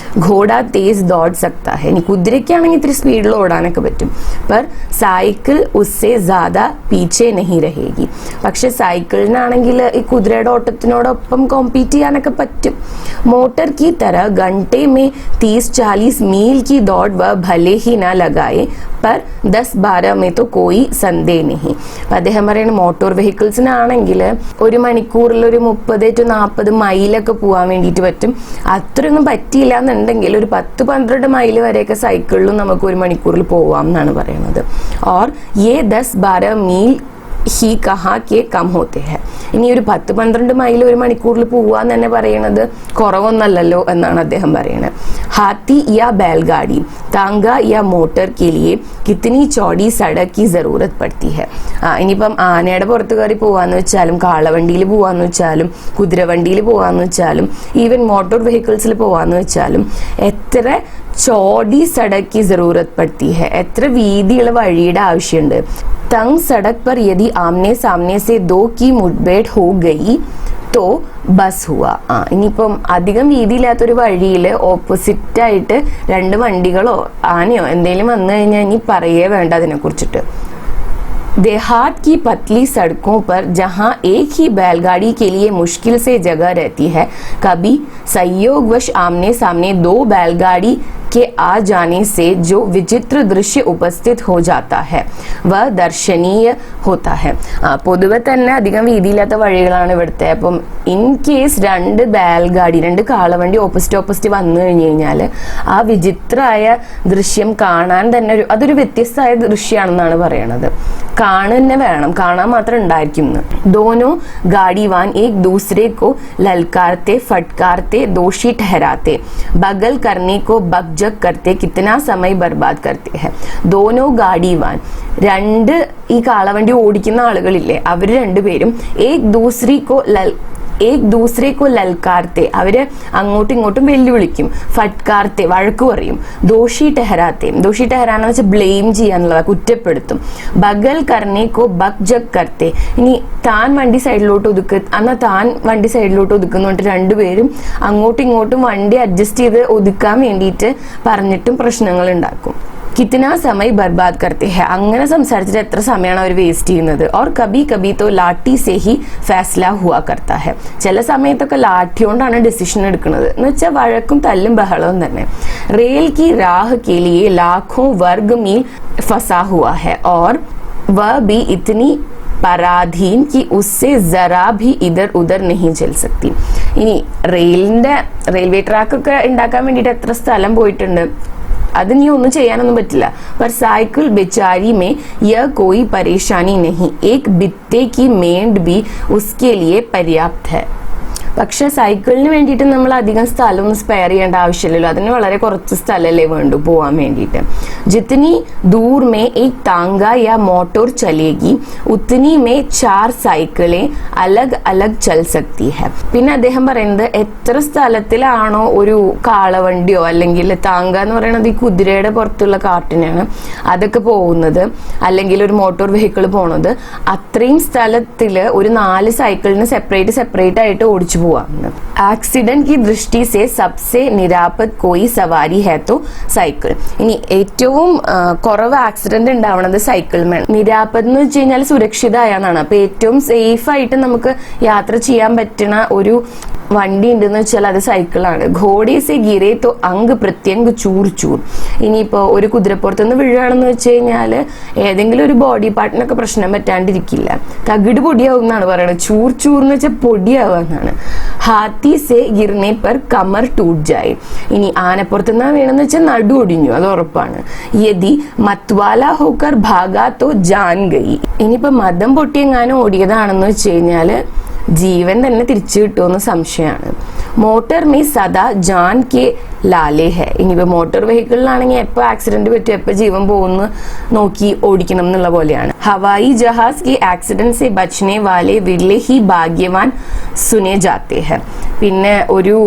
[SPEAKER 1] ഘോഡ തേസ് ദോഡ് സക്താ ഹെ. ഇനി കുതിരയ്ക്കാണെങ്കിൽ ഇത്തിരി സ്പീഡിൽ ഓടാനൊക്കെ പറ്റും. പർ സൈക്കിൾ ഉസ്സേ ज़्यादा പീछे नहीं रहेगी. പക്ഷെ സൈക്കിളിനാണെങ്കിൽ ഈ കുതിരയുടെ ഓട്ടത്തിനോടൊപ്പം കോമ്പീറ്റ് ചെയ്യാനൊക്കെ പറ്റും. मोटर की तरह घंटे में 30-40 मील की दौड़ वह भले ही ना लगाए पर 10-12 में तो कोई संदेह नहीं. അദ്ദേഹം പറയുന്നത് മോട്ടോർ വെഹിക്കിൾസിനാണെങ്കിൽ 1 മണിക്കൂറിൽ ഒരു 30 to 40 മൈലൊക്കെ പോകാൻ വേണ്ടിയിട്ട് പറ്റും. അത്രയൊന്നും പറ്റിയില്ല എന്നുണ്ടെങ്കിൽ ഒരു 10-12 മൈൽ വരെയൊക്കെ സൈക്കിളിലും നമുക്ക് 1 മണിക്കൂറിൽ പോവാം എന്നാണ് പറയുന്നത്. ഓർ യേ 10-12 മീൽ ഹി കഹാ കെ കം ഹോത്തെ ഹെ. ഇനി ഒരു 10-12 മൈൽ 1 മണിക്കൂറിൽ പോവാന്ന് തന്നെ പറയുന്നത് കുറവൊന്നല്ലല്ലോ എന്നാണ് അദ്ദേഹം പറയുന്നത്. ഹാത്തി യാ बैलगाड़ी तांगा या मोटर के लिए कितनी चौड़ी सड़क की जरूरत पड़ती है. ഇനിയിപ്പം ആനയുടെ പുറത്ത് കയറി പോവാന്ന് വെച്ചാലും കാളവണ്ടിയിൽ പോവാന്ന് വെച്ചാലും കുതിരവണ്ടിയിൽ പോവാന്ന് വെച്ചാലും ഈവൻ മോട്ടോർ വെഹിക്കിൾസിൽ പോവാന്ന് വെച്ചാലും എത്ര ചോടി സടക് की जरूरत पड़ती है, എത്ര വീതിയുള്ള വഴിയുടെ ആവശ്യമുണ്ട്. तंग सड़क पर यदि आमने सामने से 2 की मुठभेड़ हो गई तो बस हुआ. ഇനിയിപ്പം അധികം വീതിയില്ലാത്തൊരു വഴിയിൽ ഓപ്പോസിറ്റ് ആയിട്ട് രണ്ട് വണ്ടികളോ ആനയോ എന്തെങ്കിലും വന്നു കഴിഞ്ഞാൽ ഇനി പറയേ വേണ്ട അതിനെ കുറിച്ചിട്ട്. देहात की पतली सड़कों पर जहां एक ही बैलगाड़ी के लिए मुश्किल से जगह रहती है, कभी संयोगवश आमने सामने दो बैलगाड़ी के आ जाने से जो विचित्र दृश्य उपस्थित हो जाता है वह दर्शनीय होता है. പൊതുവെ തന്നെ അധികം വീതിയില്ലാത്ത വഴികളാണ് ഇവിടുത്തെ. അപ്പം ഇൻ കേസ് രണ്ട് ബാൽഗാഡി, രണ്ട് കാളവണ്ടി ഓപ്പോസിറ്റ് വന്നു കഴിഞ്ഞു കഴിഞ്ഞാൽ ആ വിചിത്രമായ ദൃശ്യം കാണാൻ തന്നെ അതൊരു വ്യത്യസ്തമായ ദൃശ്യമാണെന്നാണ് പറയണത്. കാണുന്നെ വേണം, കാണാൻ മാത്രം ഉണ്ടായിരിക്കും. दोनों गाड़ीवान एक दूसरे को ललकारते फटकारते दोषी ठहराते बगल करने को बकझक करते कितना समय बर्बाद करते हैं. दोनോ गाड़ीवान, രണ്ട് ഈ കാളവണ്ടി ഓടിക്കുന്ന ആളുകളില്ലേ, അവർ രണ്ടുപേരും एक दूसरे को ललकारते, അവര് അങ്ങോട്ടും ഇങ്ങോട്ടും വെല്ലുവിളിക്കും. ഫട്കാർത്തെ, വഴക്കു പറയും. ദോഷി ടെഹരാത്തെ, ദോഷി ടെഹരാന്ന് വെച്ചാൽ ബ്ലെയിം ചെയ്യാന്നുള്ളതാ, കുറ്റപ്പെടുത്തും. ബഗൽ കർണേ കോ ബക്ജക് കർത്തെ, ഇനി താൻ വണ്ടി സൈഡിലോട്ട് ഒതുക്കുന്നുണ്ട് രണ്ടുപേരും അങ്ങോട്ടും ഇങ്ങോട്ടും വണ്ടി അഡ്ജസ്റ്റ് ചെയ്ത് ഒതുക്കാൻ വേണ്ടിയിട്ട് പറഞ്ഞിട്ടും പ്രശ്നങ്ങൾ ഉണ്ടാക്കും. कितना समय बर्बाद करते हैं, അങ്ങനെ സംസാരിച്ചിട്ട് എത്ര സമയമാണ് അവർ വേസ്റ്റ് ചെയ്യുന്നത്. और कभी कभी तो लाठी से ही फैसला हुआ करता है, ചില സമയത്തൊക്കെ ലാഠി കൊണ്ടാണ് ഡിസിഷൻ എടുക്കുന്നത്. എന്ന് വെച്ചാൽ വഴക്കും തല്ലും ബഹളവും തന്നെ. रेल की राह के लिए लाखों वर्ग मील फंसा हुआ है और वह भी इतनी പരാധീൻ कि उससे जरा भी इधर उधर नहीं चल सकती. ഇനി റെയിൽവേ ട്രാക്ക് ഒക്കെ ഉണ്ടാക്കാൻ വേണ്ടിയിട്ട് എത്ര സ്ഥലം പോയിട്ടുണ്ട്, അത് നീ ഒന്നും ചെയ്യാനൊന്നും പറ്റില്ല. पर साइकिल बेचारी में यह कोई परेशानी नहीं, एक बित्ते की मेंढ भी उसके लिए पर्याप्त है. പക്ഷെ സൈക്കിളിന് വേണ്ടിയിട്ട് നമ്മൾ അധികം സ്ഥലമൊന്നും സ്പെയർ ചെയ്യേണ്ട ആവശ്യമില്ലല്ലോ, അതിന് വളരെ കുറച്ച് സ്ഥലമല്ലേ വേണ്ടു പോവാൻ വേണ്ടിയിട്ട്. जितनी दूर में एक तांगा या मोटर चलेगी उतनी में 4 साइकिलें अलग अलग चल सकती है. പിന്നെ അദ്ദേഹം പറയുന്നത് എത്ര സ്ഥലത്തിലാണോ ഒരു കാളവണ്ടിയോ അല്ലെങ്കിൽ താങ്ക എന്ന് പറയുന്നത് ഈ കുതിരയുടെ പുറത്തുള്ള കാർട്ടിനാണ് അതൊക്കെ പോകുന്നത്, അല്ലെങ്കിൽ ഒരു മോട്ടോർ വെഹിക്കിൾ പോണത്, അത്രയും സ്ഥലത്തില് ഒരു 4 സൈക്കിളിന് സെപ്പറേറ്റ് ആയിട്ട് ഓടിച്ചു പോവാം. ആക്സിഡന്റ് की दृष्टि से सबसे निरापद कोई सवारी है तो साइकिल. ഇനി ഏറ്റവും കുറവ് ആക്സിഡന്റ് ഉണ്ടാവുന്നത് സൈക്കിളിലാണ്. നിരാപദ് എന്ന് വെച്ച് കഴിഞ്ഞാൽ സുരക്ഷിതമായെന്നാണ്. അപ്പൊ ഏറ്റവും സേഫ് ആയിട്ട് നമുക്ക് യാത്ര ചെയ്യാൻ പറ്റുന്ന ഒരു വണ്ടി ഉണ്ടെന്ന് വെച്ചാൽ അത് സൈക്കിളാണ്. ഘോഡെ സെ ഗിരെ തോ അംഗ് പ്രത്യംഗ് ചൂർ ചൂർ. ഇനിയിപ്പോ ഒരു കുതിരപ്പുറത്തുനിന്ന് വീഴുകയാണെന്ന് വെച്ച് കഴിഞ്ഞാൽ ഏതെങ്കിലും ഒരു ബോഡി പാർട്ടിനൊക്കെ പ്രശ്നം പറ്റാണ്ടിരിക്കില്ല, തകിട് പൊടിയാവും എന്നാണ് പറയുന്നത്. ചൂർ ചൂർ എന്ന് വെച്ചാൽ പൊടിയാവുന്നതാണ്. ഹാത്തി സെ ഗിർനെ പർ കമർ ടൂട്ട് ജായ്. ഇനി ആനപ്പുറത്തുനിന്ന് വീണെന്ന് വെച്ചാൽ നടു ഒടിഞ്ഞു, അത് ഉറപ്പാണ്. യദി മത്വാല ഹോക്കർ ഭാഗാ തോ ജാൻ ഗയി. ഇനിയിപ്പോ മദം പൊട്ടിയെങ്ങാനും ഓടിയതാണെന്ന് വെച്ച് കഴിഞ്ഞാല് ജീവൻ തന്നെ തിരിച്ചു കിട്ടുമെന്ന് സംശയമാണ്. മോട്ടോർ മീ സദാ ജാൻ കെ ലാലേ ഹെ. ഇനിയിപ്പോ മോട്ടോർ വെഹിക്കിളിലാണെങ്കിൽ എപ്പോ ആക്സിഡന്റ് പറ്റും, എപ്പോ ജീവൻ പോകുന്നു നോക്കി ഓടിക്കണം എന്നുള്ള പോലെയാണ്. ഹവായി ജഹാസ് കി ആക്സിഡന്റ് സെ ബച്ചനെ വാലെ വിർലെ ഹി ഭാഗ്യവാൻ സുനെ ജാത്തെ ഹെ. പിന്നെ ഒരു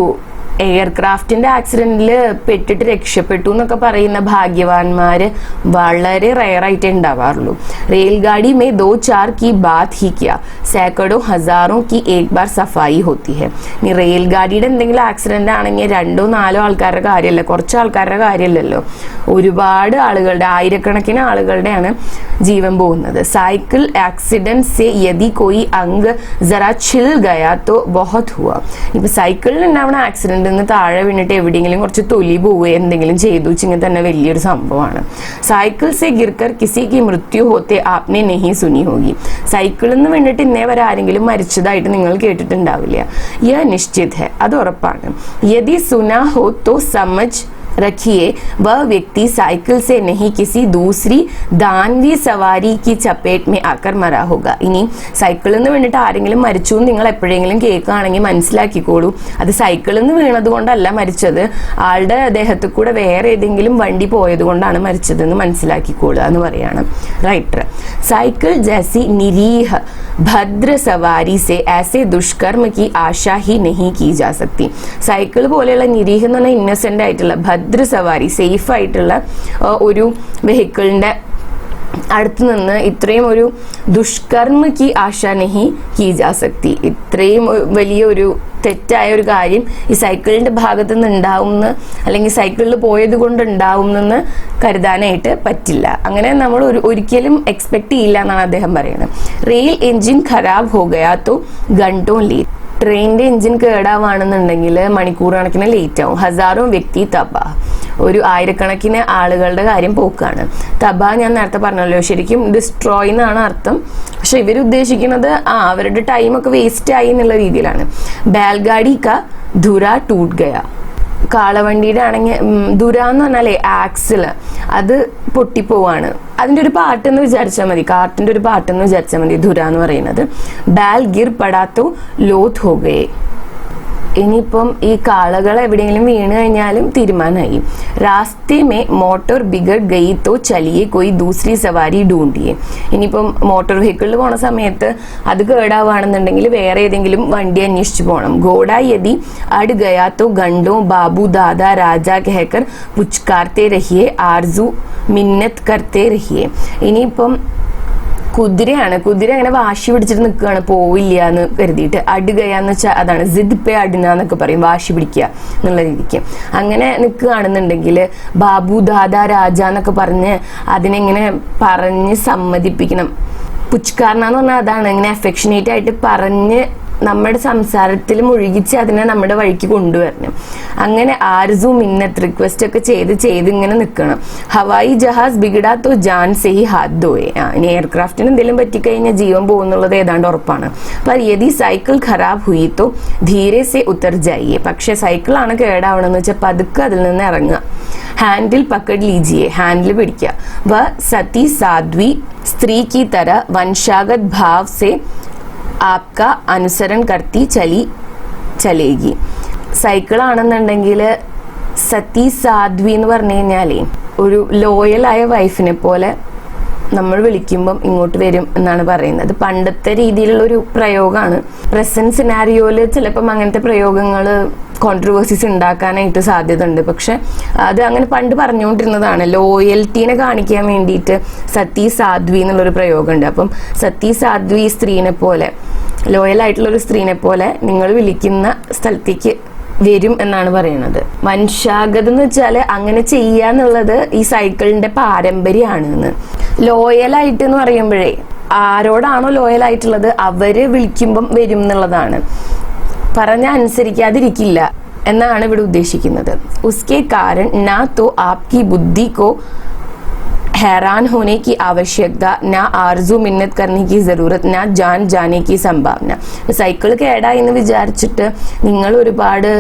[SPEAKER 1] എയർക്രാഫ്റ്റിന്റെ ആക്സിഡന്റിൽ പെട്ടിട്ട് രക്ഷപ്പെട്ടു എന്നൊക്കെ പറയുന്ന ഭാഗ്യവാന്മാര് വളരെ റെയർ ആയിട്ടേ ഉണ്ടാവാറുള്ളൂ. റെയിൽഗാഡി മേ 2-4 की बात ही क्या, सैकड़ों हजारों की एक बार सफाई होती है. ഇനി റെയിൽഗാഡിയുടെ എന്തെങ്കിലും ആക്സിഡന്റ് ആണെങ്കിൽ 2-4 ആൾക്കാരുടെ കാര്യമല്ല, കുറച്ച് ആൾക്കാരുടെ കാര്യമല്ലല്ലോ, ഒരുപാട് ആളുകളുടെ, ആയിരക്കണക്കിന് ആളുകളുടെയാണ് ജീവൻ പോകുന്നത്. സൈക്കിൾ ആക്സിഡന്റ് സെ യദി കോയി അംഗ് ജറാ छिल गया तो बहुत हुआ. ഇപ്പൊ സൈക്കിളിൽ ഉണ്ടാവുന്ന ആക്സിഡന്റ് താഴെ വീണിട്ട് എവിടെയെങ്കിലും കുറച്ച് തൊലി പോവുകയോ എന്തെങ്കിലും ചെയ്തു വെച്ചെങ്കിൽ തന്നെ വലിയൊരു സംഭവമാണ്. സൈക്കിൾ സെ ഗിർക്കർ കിസി കി മൃത്യു ഹോത്തെ ആപ്നെ നെഹി സുനി ഹോഗി. സൈക്കിളിൽ നിന്ന് വേണ്ടിയിട്ട് ഇന്നേ വരെ ആരെങ്കിലും മരിച്ചതായിട്ട് നിങ്ങൾ കേട്ടിട്ടുണ്ടാവില്ല. യ നിശ്ചിത് ഹെ, അത് ഉറപ്പാണ്. യദി സുനാ ഹോ തോ സമജ് रखिए वह व्यक्ति साइकिल से नहीं किसी दूसरी दानवी सवारी की चपेट में आकर मरा होगा. ഇനി സൈക്കിളിൽ നിന്ന് വീണിട്ട് ആരെങ്കിലും മരിച്ചു എന്ന് നിങ്ങൾ എപ്പോഴെങ്കിലും കേൾക്കുകയാണെങ്കിൽ മനസ്സിലാക്കിക്കോളൂ, അത് സൈക്കിളിൽ നിന്ന് വീണത് കൊണ്ടല്ല മരിച്ചത്, ആളുടെ ദേഹത്തിൽ കൂടെ വേറെ ഏതെങ്കിലും വണ്ടി പോയത് കൊണ്ടാണ് മരിച്ചതെന്ന് മനസ്സിലാക്കിക്കോളുക എന്ന് പറയാണ് റൈറ്റർ. സൈക്കിൾ ജैसी निरीह भद्र सवारी से ऐसे दुष्कर्म की आशा ही नहीं की जा सकती. സൈക്കിൾ പോലെയുള്ള നിരീഹ് എന്ന് പറഞ്ഞാൽ ഇന്നസെന്റ് ആയിട്ടുള്ള, ഭദ്ര സവാരി സേഫ് ആയിട്ടുള്ള ഒരു വെഹിക്കിളിന്റെ അടുത്ത് നിന്ന് ഇത്രയും ഒരു ദുഷ്കർമ്മ കി ആശ നഹി കി ജാ സക്തി, ഇത്രയും വലിയൊരു തെറ്റായ ഒരു കാര്യം ഈ സൈക്കിളിന്റെ ഭാഗത്ത് നിന്ന് ഉണ്ടാവുമെന്ന് അല്ലെങ്കിൽ സൈക്കിളിൽ പോയത് കൊണ്ട് ഉണ്ടാവുമെന്ന് കരുതാനായിട്ട് പറ്റില്ല. അങ്ങനെ നമ്മൾ ഒരിക്കലും എക്സ്പെക്ട് ചെയ്യില്ല എന്നാണ് അദ്ദേഹം പറയുന്നത്. റെയിൽ എഞ്ചിൻ ഖരാബ് ഹോ ഗയാ തോ ഗണ്ടോ ലേറ്റ്, ട്രെയിനിന്റെ എഞ്ചിൻ കേടാവാണെന്നുണ്ടെങ്കിൽ മണിക്കൂർ കണക്കിന് ലേറ്റ് ആവും. ഹസാറോ വ്യക്തി തബ, ഒരു ആയിരക്കണക്കിന് ആളുകളുടെ കാര്യം പോക്കാണ്. തബ ഞാൻ നേരത്തെ പറഞ്ഞല്ലോ, ശരിക്കും ഡിസ്ട്രോയ് എന്നാണ് അർത്ഥം. പക്ഷെ ഇവർ ഉദ്ദേശിക്കുന്നത് അവരുടെ ടൈമൊക്കെ വേസ്റ്റ് ആയി എന്നുള്ള രീതിയിലാണ്. ബാൽഗാഡി ക ധുര ടൂട്ട് ഗയ, കാളവണ്ടിയുടെ ആണെങ്കിൽ ധുര എന്ന് പറഞ്ഞാലേ ആക്സില്, അത് പൊട്ടിപ്പോവാണ്. അതിൻ്റെ ഒരു പാട്ടെന്ന് വിചാരിച്ചാൽ മതി, കാട്ടിൻ്റെ ഒരു പാട്ടെന്ന് വിചാരിച്ചാൽ മതി ധുര എന്ന് പറയുന്നത്. ബാൽ ഗിർ പടാത്തോ ലോത് ഹോ ഗയേ, ഇനിയിപ്പം ഈ കാളകൾ എവിടെയെങ്കിലും വീണ് കഴിഞ്ഞാലും തീരുമാനമായി. രാസ്തേ മേ മോട്ടോർ ബിഗഡ് ഗയി തോ ചലിയെ കോയി ദൂസരി സവാരി ഡൂണ്ടിയെ, ഇനിയിപ്പം മോട്ടോർ വെഹിക്കിളിൽ പോണ സമയത്ത് അത് കേടാവുകയാണെന്നുണ്ടെങ്കിൽ വേറെ ഏതെങ്കിലും വണ്ടി അന്വേഷിച്ച് പോകണം. ഗോഡ യദി അട് ഗയാ തോ ഗണ്ടോ ബാബു ദാദാ രാജാ കഹക്കർ പുച്കാർത്തെ രഹിയെ ആർസു മിന്നത്ത് കർത്തെ രഹിയെ, ഇനിയിപ്പം കുതിരയാണ്, കുതിര അങ്ങനെ വാശി പിടിച്ചിട്ട് നിൽക്കുകയാണ് പോവില്ല എന്ന് കരുതിയിട്ട്. അടുകയാന്ന് വെച്ചാൽ അതാണ് ജിദ് പേ അടുന്ന എന്നൊക്കെ പറയും, വാശി പിടിക്കുക എന്നുള്ള രീതിക്ക്. അങ്ങനെ നിൽക്കുകയാണെന്നുണ്ടെങ്കിൽ ബാബു ദാദാ രാജ എന്നൊക്കെ പറഞ്ഞ് അതിനെങ്ങനെ പറഞ്ഞ് സമ്മതിപ്പിക്കണം. പുച്കാരനെന്ന് പറഞ്ഞാൽ അതാണ്, ഇങ്ങനെ അഫെക്ഷനേറ്റ് ആയിട്ട് പറഞ്ഞ് നമ്മുടെ സംസാരത്തിൽ മുഴുകിച്ച് അതിനെ നമ്മുടെ വഴിക്ക് കൊണ്ടുവരണം. അങ്ങനെ ആർസു മിന്നത്ത് റിക്വസ്റ്റ് ഒക്കെ ചെയ്ത് ഇങ്ങനെ നിൽക്കണം. ഹവായി ജഹാസ് ബിഗിടാ തോ ജാൻ സെ ഹി ഹാത്ത് ധോയെ, ഇനി എയർക്രാഫ്റ്റിന് എന്തെങ്കിലും പറ്റിക്കഴിഞ്ഞാൽ ജീവൻ പോകുന്നുള്ളത് ഏതാണ്ട് ഉറപ്പാണ്. പർ യദി സൈക്കിൾ ഖരാബ് ഹുയി തോ ധീരെ സെ ഉത്തർ ജായിയെ, പക്ഷെ സൈക്കിളാണ് കേടാവണമെന്ന് വെച്ചാൽ പതുക്കെ അതിൽ നിന്ന് ഇറങ്ങുക. ഹാൻഡിൽ പക്കഡ് ലീജിയെ, ഹാൻഡിൽ പിടിക്കുക. വ സതി സാധ്വി സ്ത്രീ കി തര വംശാഗത് ഭാവ് സെ ആപ്ക അനുസരൺ കർത്തി ചലേഗി, സൈക്കിളാണെന്നുണ്ടെങ്കിൽ സതി സാധ്വി എന്ന് പറഞ്ഞു കഴിഞ്ഞാലേ ഒരു ലോയലായ വൈഫിനെ പോലെ നമ്മൾ വിളിക്കുമ്പം ഇങ്ങോട്ട് വരും എന്നാണ് പറയുന്നത്. പണ്ടത്തെ രീതിയിലുള്ള ഒരു പ്രയോഗമാണ്. പ്രസന്റ് സിനാരിയോയിൽ ചിലപ്പം അങ്ങനത്തെ പ്രയോഗങ്ങൾ കോൺട്രവേഴ്സീസ് ഉണ്ടാക്കാനായിട്ട് സാധ്യത ഉണ്ട്. പക്ഷെ അത് അങ്ങനെ പണ്ട് പറഞ്ഞുകൊണ്ടിരുന്നതാണ്. ലോയൽറ്റീനെ കാണിക്കാൻ വേണ്ടിയിട്ട് സതി സാധ്വി എന്നുള്ളൊരു പ്രയോഗമുണ്ട്. അപ്പം സതി സാധ്വി സ്ത്രീനെ പോലെ, ലോയലായിട്ടുള്ള ഒരു സ്ത്രീനെ പോലെ നിങ്ങൾ വിളിക്കുന്ന സ്ഥലത്തേക്ക് വരും എന്നാണ് പറയുന്നത്. വംശാഗതം എന്ന് വെച്ചാൽ അങ്ങനെ ചെയ്യാന്നുള്ളത് ഈ സൈക്കിളിന്റെ പാരമ്പര്യമാണ് എന്ന്. ലോയലായിട്ട് എന്ന് പറയുമ്പോഴേ ആരോടാണോ ലോയലായിട്ടുള്ളത് അവര് വിളിക്കുമ്പം വരും എന്നുള്ളതാണ്. പറഞ്ഞ അനുസരിക്കാതിരിക്കില്ല എന്നാണ് ഇവിടെ ഉദ്ദേശിക്കുന്നത്. ഉസ്കെ കാരൺ നാ തോ ആപ്കി ബുദ്ധി കോ हैरान होने की आवश्यकता, ना आरजू मिन्नत करने की जरूरत, ना जान जाने की संभावന. സൈക്കിൾ കേടായി എന്ന് വിചാരിച്ചിട്ട് നിങ്ങൾ ഒരുപാട്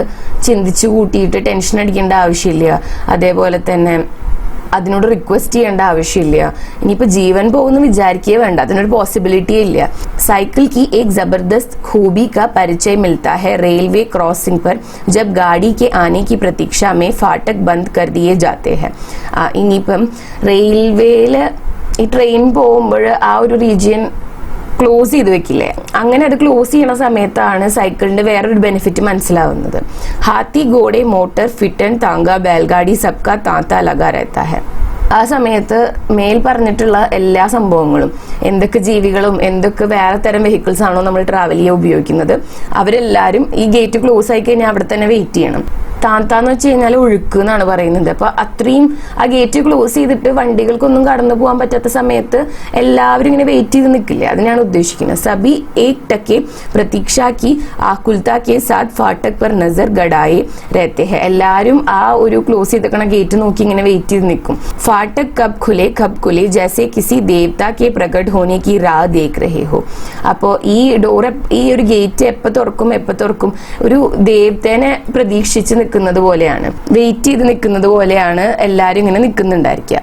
[SPEAKER 1] ചിന്തിച്ചു കൂട്ടിയിട്ട് ടെൻഷൻ അടിക്കേണ്ട ആവശ്യമില്ല. അതേപോലെ തന്നെ അതിനോട് റിക്വസ്റ്റ് ചെയ്യേണ്ട ആവശ്യമില്ല. ഇനിയിപ്പോൾ ജീവൻ പോകുന്നു വിചാരിക്കുകയേ വേണ്ട, അതിനൊരു പോസിബിലിറ്റി ഇല്ല. സൈക്കിൾ की एक जबरदस्त खूबी का परिचय मिलता है रेलवे क्रॉसिंग पर जब गाड़ी के आने की प्रतीक्षा में फाटक बंद कर दिए जाते हैं. ഇനിയിപ്പം റെയിൽവേയിൽ ഈ ട്രെയിൻ പോകുമ്പോൾ ആ ഒരു റീജിയൻ ക്ലോസ് ചെയ്ത് വെക്കില്ലേ, അങ്ങനെ അത് ക്ലോസ് ചെയ്യണ സമയത്താണ് സൈക്കിളിന്റെ വേറൊരു ബെനിഫിറ്റ് മനസ്സിലാവുന്നത്. ഹാത്തി ഗോഡെ മോട്ടർ ഫിറ്റ് ആൻഡ് താങ്ക ബേൽഗാഡി സബ്കാ താത്ത ലഗാ രഹതാ ഹൈ. ആ സമയത്ത് മേൽ പറഞ്ഞിട്ടുള്ള എല്ലാ സംഭവങ്ങളും, എന്തൊക്കെ ജീവികളും എന്തൊക്കെ വേറെ തരം വെഹിക്കിൾസ് ആണോ നമ്മൾ ട്രാവൽ ചെയ്യാൻ ഉപയോഗിക്കുന്നത്, അവരെല്ലാവരും ഈ ഗേറ്റ് ക്ലോസ് ആയി കഴിഞ്ഞാൽ അവിടെ തന്നെ വെയിറ്റ് ചെയ്യണം. താത്താന്ന് വെച്ച് കഴിഞ്ഞാൽ ഒഴുക്ക് എന്നാണ് പറയുന്നത്. അപ്പൊ അത്രയും ആ ഗേറ്റ് ക്ലോസ് ചെയ്തിട്ട് വണ്ടികൾക്കൊന്നും കടന്നു പോകാൻ പറ്റാത്ത സമയത്ത് എല്ലാവരും ഇങ്ങനെ വെയിറ്റ് ചെയ്ത് നിൽക്കില്ലേ, അതിനാണ് ഉദ്ദേശിക്കുന്നത്. സബി ഏക് ടക്കെ പ്രതീക്ഷാക്കി ആകുൽത്താക്കെ സാത്ത് ഫാട്ടക് പർ നസർ ഗഡായെ രഹത്തെ ഹെ. എല്ലാവരും ആ ഒരു ക്ലോസ് ചെയ്തിരിക്കണ ഗേറ്റ് നോക്കി ഇങ്ങനെ വെയിറ്റ് ചെയ്ത് നിൽക്കും. ഫാട്ടക് കബ് ഖുലെ ജൈസെ കിസി ദേവത കെ പ്രകട് ഹോനെ കി രാ ദേഖ് രഹേ ഹോ. അപ്പോൾ ഈ ഡോർ, ഈ ഒരു ഗേറ്റ് എപ്പോൾ തുറക്കും ഒരു ദേവതേനെ പ്രതീക്ഷിച്ച് നിൽക്കുന്നത് പോലെയാണ്, വെയിറ്റ് ചെയ്ത് നിൽക്കുന്നത് പോലെയാണ് എല്ലാവരും ഇങ്ങനെ നിൽക്കുന്നുണ്ടായിരിക്കുക.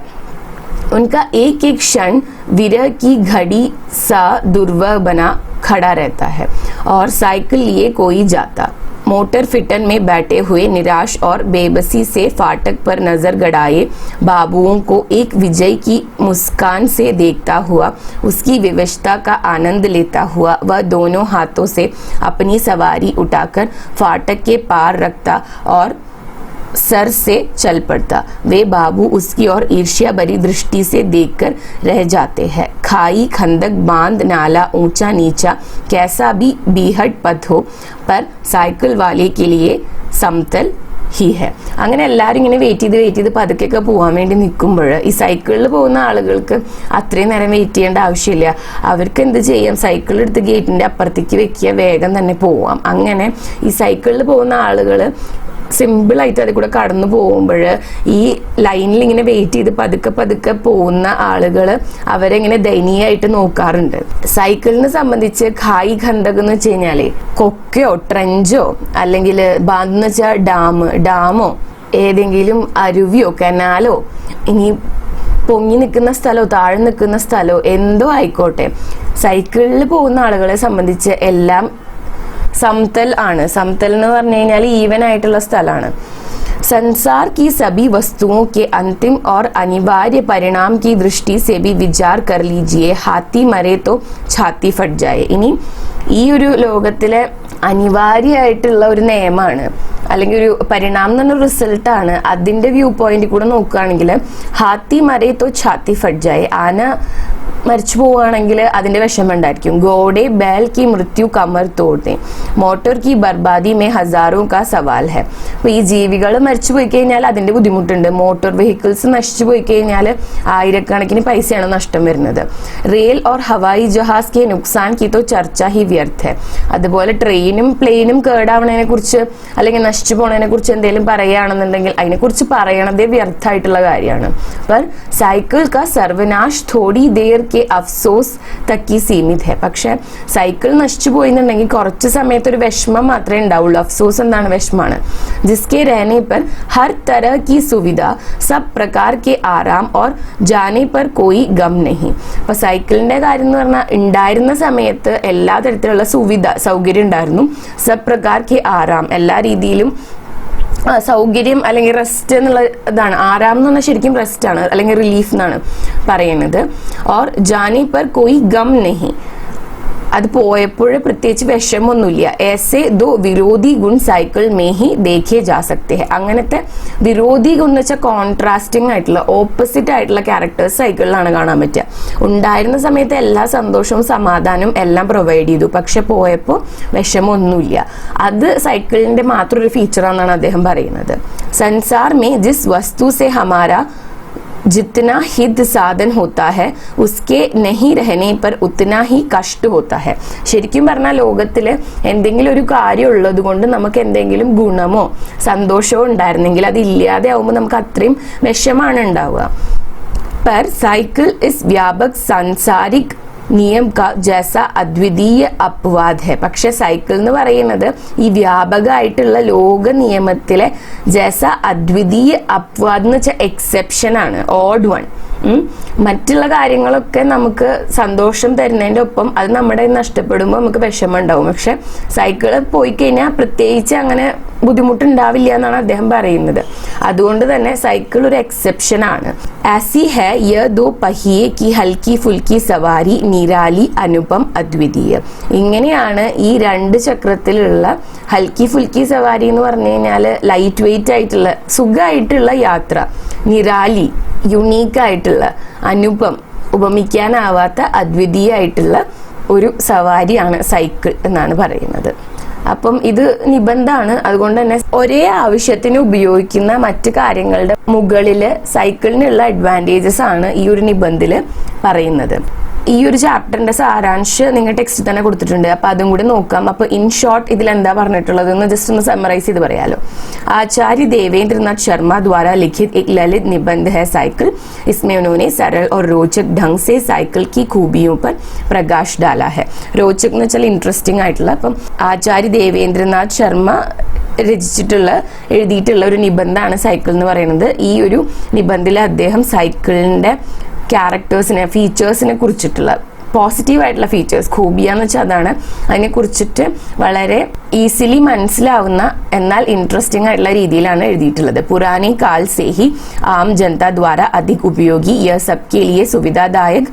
[SPEAKER 1] उनका एक एक क्षण विरह की घड़ी सा दुर्वा बना खड़ा रहता है और साइकिल लिए कोई जाता. मोटर फिटन में बैठे हुए निराश और बेबसी से फाटक पर नजर गड़ाए बाबुओं को एक विजय की मुस्कान से देखता हुआ, उसकी विवशता का आनंद लेता हुआ वह दोनों हाथों से अपनी सवारी उठाकर फाटक के पार रखता और सर से चल पड़ता। वे बाबू उसकी ओर ईर्ष्या भरी दृष्टि से देखकर रह जाते हैं। खाई, खंदक, बांध, नाला, ऊंचा नीचा, कैसा भी बीहट पथ हो, पर साइकिल वाले के लिए समतल ഹി ഹെ. അങ്ങനെ എല്ലാവരും ഇങ്ങനെ വെയിറ്റ് ചെയ്ത് പതുക്കെയൊക്കെ പോകാൻ വേണ്ടി നിൽക്കുമ്പോൾ ഈ സൈക്കിളിൽ പോകുന്ന ആളുകൾക്ക് അത്രയും നേരം വെയിറ്റ് ചെയ്യേണ്ട ആവശ്യമില്ല. അവർക്ക് എന്ത് ചെയ്യാം, സൈക്കിൾ എടുത്ത് ഗേറ്റിന്റെ അപ്പുറത്തേക്ക് വെക്കുക, വേഗം തന്നെ പോവാം. അങ്ങനെ ഈ സൈക്കിളിൽ പോകുന്ന ആളുകൾ സിമ്പിളായിട്ട് അതിൽ കൂടെ കടന്നു പോകുമ്പോൾ ഈ ലൈനിൽ ഇങ്ങനെ വെയിറ്റ് ചെയ്ത് പതുക്കെ പോകുന്ന ആളുകൾ അവരെങ്ങനെ ദയനീയമായിട്ട് നോക്കാറുണ്ട്. സൈക്കിളിനെ സംബന്ധിച്ച് ഖായി ഖന്തക് എന്ന് വെച്ച് കഴിഞ്ഞാല് കൊക്കയോ ട്രെഞ്ചോ അല്ലെങ്കിൽ ബാന്ത് എന്ന് വെച്ചാൽ ഡാമോ ഏതെങ്കിലും അരുവിയോ കനാലോ ഇനി പൊങ്ങി നിൽക്കുന്ന സ്ഥലമോ താഴെ നിൽക്കുന്ന സ്ഥലമോ എന്തോ ആയിക്കോട്ടെ, സൈക്കിളിൽ പോകുന്ന ആളുകളെ സംബന്ധിച്ച് എല്ലാം സമതൽ ആണ്. സമതൽ എന്ന് പറഞ്ഞു കഴിഞ്ഞാൽ ഈവൻ ആയിട്ടുള്ള സ്ഥലമാണ്. संसार की सभी वस्तुओं के अंतिम और अनिवार्य परिणाम की दृष्टि से भी विचार कर लीजिए. हाथी मरे तो छाती फट जाए. ഇനി ഈ ഒരു ലോകത്തിലെ അനിവാര്യമായിട്ടുള്ള ഒരു നിയമമാണ് അല്ലെങ്കിൽ ഒരു പരിണാമം എന്ന് പറഞ്ഞ റിസൾട്ടാണ്. അതിന്റെ വ്യൂ പോയിന്റ് കൂടെ നോക്കുകയാണെങ്കിൽ ഹാത്തി മരേ തോ ഛാത്തി ഫട്ട് ജായേ, ആന മരിച്ചു പോവുകയാണെങ്കിൽ അതിന്റെ വിഷമം ഉണ്ടായിരിക്കും. ഗോഡെ बैल की मृत्यु कमर तोड़ते, മോട്ടോർ की बर्बादी में हजारों का सवाल है. അപ്പോൾ ഈ ജീവികൾ മരിച്ചു പോയി കഴിഞ്ഞാൽ അതിന്റെ ബുദ്ധിമുട്ടുണ്ട്. മോട്ടോർ വെഹിക്കിൾസ് നശിച്ചു പോയി കഴിഞ്ഞാൽ ആയിരക്കണക്കിന് പൈസയാണ് നഷ്ടം വരുന്നത്. റെയിൽ और हवाई जहाज के नुकसान की तो चर्चा ही व्यर्थ है. അതുപോലെ ട്രെയിനും പ്ലെയിനും കേടാവണതിനെ കുറിച്ച് അല്ലെങ്കിൽ നശിച്ചു പോണതിനെ കുറിച്ച് എന്തെങ്കിലും പറയുകയാണെന്നുണ്ടെങ്കിൽ അതിനെക്കുറിച്ച് പറയണതേ വ്യർത്ഥമായിട്ടുള്ള കാര്യമാണ്. पर साइकिल का सर्वनाश थोड़ी देर के अफसोस तक की सीमित है. പക്ഷെ സൈക്കിൾ നശിച്ചു പോയിന്നുണ്ടെങ്കിൽ കുറച്ച് സമയത്ത് ഒരു വിഷമം മാത്രമേ ഉണ്ടാവുള്ളൂ. അഫ്സോസ് എന്താണ്? വിഷമാണ്. जिसके रहने पर हर तरह की सुविधा, सब प्रकार के आराम और जाने पर कोई गम नहीं. അപ്പൊ സൈക്കിളിന്റെ കാര്യം എന്ന് പറഞ്ഞാൽ ഉണ്ടായിരുന്ന സമയത്ത് എല്ലാ തരത്തിലുള്ള സൗകര്യം ഉണ്ടായിരുന്നു. സബ് പ്രകാർ കെ ആറാം, എല്ലാ രീതിയിലും സൗകര്യം അല്ലെങ്കിൽ റെസ്റ്റ് എന്നുള്ള ഇതാണ്. ആരാം എന്ന് പറഞ്ഞാൽ ശരിക്കും റെസ്റ്റ് ആണ് അല്ലെങ്കിൽ റിലീഫ് എന്നാണ് പറയുന്നത്. Or Jani per Koi gum നെഹി, അത് പോയപ്പോൾ പ്രത്യേകിച്ച് വിഷമൊന്നുമില്ല. ऐसे दो विरोधी गुण साइकिल में ही देखे जा सकते हैं. അങ്ങനത്തെ വിരോധി ഗുണം എന്ന് വെച്ചാൽ കോൺട്രാസ്റ്റിംഗ് ആയിട്ടുള്ള ഓപ്പോസിറ്റ് ആയിട്ടുള്ള ക്യാരക്ടേഴ്സ് സൈക്കിളിലാണ് കാണാൻ പറ്റുക. ഉണ്ടായിരുന്ന സമയത്ത് എല്ലാ സന്തോഷവും സമാധാനവും എല്ലാം പ്രൊവൈഡ് ചെയ്തു, പക്ഷെ പോയപ്പോൾ വിഷമൊന്നുമില്ല. അത് സൈക്കിളിന്റെ മാത്രം ഒരു ഫീച്ചറാണെന്നാണ് അദ്ദേഹം പറയുന്നത്. संसार में जिस वस्तु से हमारा जितना हित साधन होता है उसके नहीं रहने पर उतना ही कष्ट होता है. ശരിക്കും പറഞ്ഞാൽ ലോകത്തിൽ എന്തെങ്കിലും ഒരു കാര്യം ഉള്ളത് കൊണ്ട് നമുക്ക് എന്തെങ്കിലും ഗുണമോ സന്തോഷമോ ഉണ്ടായിരുന്നെങ്കിൽ അത് ഇല്ലാതെ ആവുമ്പോൾ നമുക്ക് അത്രയും വിഷമാണ് ഉണ്ടാവുക. पर साइकिल इस व्यापक सांसारिक നിയം ക ജൈസ അദ്വിതീയ അപവാദ് ഹെ. പക്ഷെ സൈക്കിൾ എന്ന് പറയുന്നത് ഈ വ്യാപകമായിട്ടുള്ള ലോക നിയമത്തിലെ ജൈസ അദ്വിതീയ അപവാദ് എന്ന് വെച്ചാൽ എക്സെപ്ഷൻ ആണ്, ഓഡ് വൺ. മറ്റുള്ള കാര്യങ്ങളൊക്കെ നമുക്ക് സന്തോഷം തരുന്നതിൻ്റെ ഒപ്പം അത് നമ്മുടെ നഷ്ടപ്പെടുമ്പോൾ നമുക്ക് വിഷമം ഉണ്ടാവും. പക്ഷെ സൈക്കിള് പോയി കഴിഞ്ഞാൽ പ്രത്യേകിച്ച് അങ്ങനെ ബുദ്ധിമുട്ടുണ്ടാവില്ല എന്നാണ് അദ്ദേഹം പറയുന്നത്. അതുകൊണ്ട് തന്നെ സൈക്കിൾ ഒരു എക്സെപ്ഷൻ ആണ്. ऐसी है यह दो पहिए की हल्की फुल्की सवारी निराली अनुपम अद्वितीय. ഇങ്ങനെയാണ് ഈ രണ്ട് ചക്രത്തിലുള്ള ഹൽക്കി ഫുൽക്കി സവാരി എന്ന് പറഞ്ഞു കഴിഞ്ഞാൽ ലൈറ്റ് വെയിറ്റ് ആയിട്ടുള്ള സുഖമായിട്ടുള്ള യാത്ര, നിരാലി യുണീക്ക് ആയിട്ടുള്ള, അനുപം ഉപമിക്കാനാവാത്ത അദ്വിതീയമായിട്ടുള്ള ഒരു സവാരിയാണ് സൈക്കിൾ എന്നാണ് പറയുന്നത്. അപ്പം ഇത് നിബന്ധമാണ്. അതുകൊണ്ട് തന്നെ ഒരേ ആവശ്യത്തിന് ഉപയോഗിക്കുന്ന മറ്റു കാര്യങ്ങളുടെ മുകളില് സൈക്കിളിനുള്ള അഡ്വാൻറ്റേജസ് ആണ് ഈ ഒരു നിബന്ധത്തിൽ പറയുന്നത്. ഈ ഒരു ചാപ്റ്ററിന്റെ സാരാംശ് നിങ്ങൾ ടെക്സ്റ്റ് തന്നെ കൊടുത്തിട്ടുണ്ട്, അപ്പൊ അതും കൂടി നോക്കാം. അപ്പൊ ഇൻ ഷോർട്ട് ഇതിൽ എന്താ പറഞ്ഞിട്ടുള്ളത് എന്ന് ജസ്റ്റ് ഒന്ന് समराइज ചെയ്ത് പറയാലോ. आचार्य देवेंद्रनाथ शर्मा द्वारा लिखित एक ललित निबंध है साइकिल. इसमें उन्होंने सरल और रोचक ढंग से साइकिल की खूबियों पर प्रकाश डाला है. रोचक എന്ന് വെച്ചാൽ ഇൻട്രസ്റ്റിംഗ് ആയിട്ടുള്ള. അപ്പം ആചാര്യ ദേവേന്ദ്രനാഥ് ശർമ്മ എഴുതിയിട്ടുള്ള ഒരു നിബന്ധമാണ് സൈക്കിൾ എന്ന് പറയുന്നത്. ഈ ഒരു നിബന്ധത്തിൽ അദ്ദേഹം സൈക്കിളിന്റെ ക്യാരക്ടേഴ്സിനെ ഫീച്ചേഴ്സിനെ കുറിച്ചിട്ടുള്ള പോസിറ്റീവായിട്ടുള്ള ഫീച്ചേഴ്സ്, ഖൂബിയാന്ന് വെച്ചാൽ അതാണ്. അതിനെക്കുറിച്ചിട്ട് വളരെ ഈസിലി മനസ്സിലാവുന്ന എന്നാൽ ഇൻട്രസ്റ്റിംഗ് ആയിട്ടുള്ള രീതിയിലാണ് എഴുതിയിട്ടുള്ളത്. പുരാനെ കാൽ സേ ഹി ആം ജനത ദ്വാര അധിക് ഉപയോഗി യഹ് സബ്കെ ലിയെ സുവിധാദായക്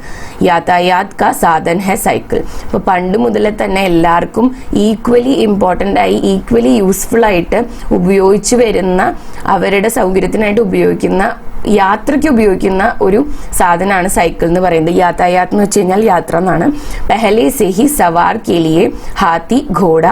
[SPEAKER 1] യാതായാത് കാ സാധൻ ഹെ സൈക്കിൾ. അപ്പോൾ പണ്ട് മുതലേ തന്നെ എല്ലാവർക്കും ഈക്വലി ഇമ്പോർട്ടൻ്റ് ആയി ഈക്വലി യൂസ്ഫുൾ ആയിട്ട് ഉപയോഗിച്ചു വരുന്ന, അവരുടെ സൗകര്യത്തിനായിട്ട് ഉപയോഗിക്കുന്ന, യാത്രയ്ക്ക് ഉപയോഗിക്കുന്ന ഒരു സാധനമാണ് സൈക്കിൾ എന്ന് പറയുന്നത്. യാതായാത് എന്ന് വെച്ച് കഴിഞ്ഞാൽ യാത്ര എന്നാണ്. പെഹലെ സെ he Zawar K ലിയെ Haathi, ഘോഡ,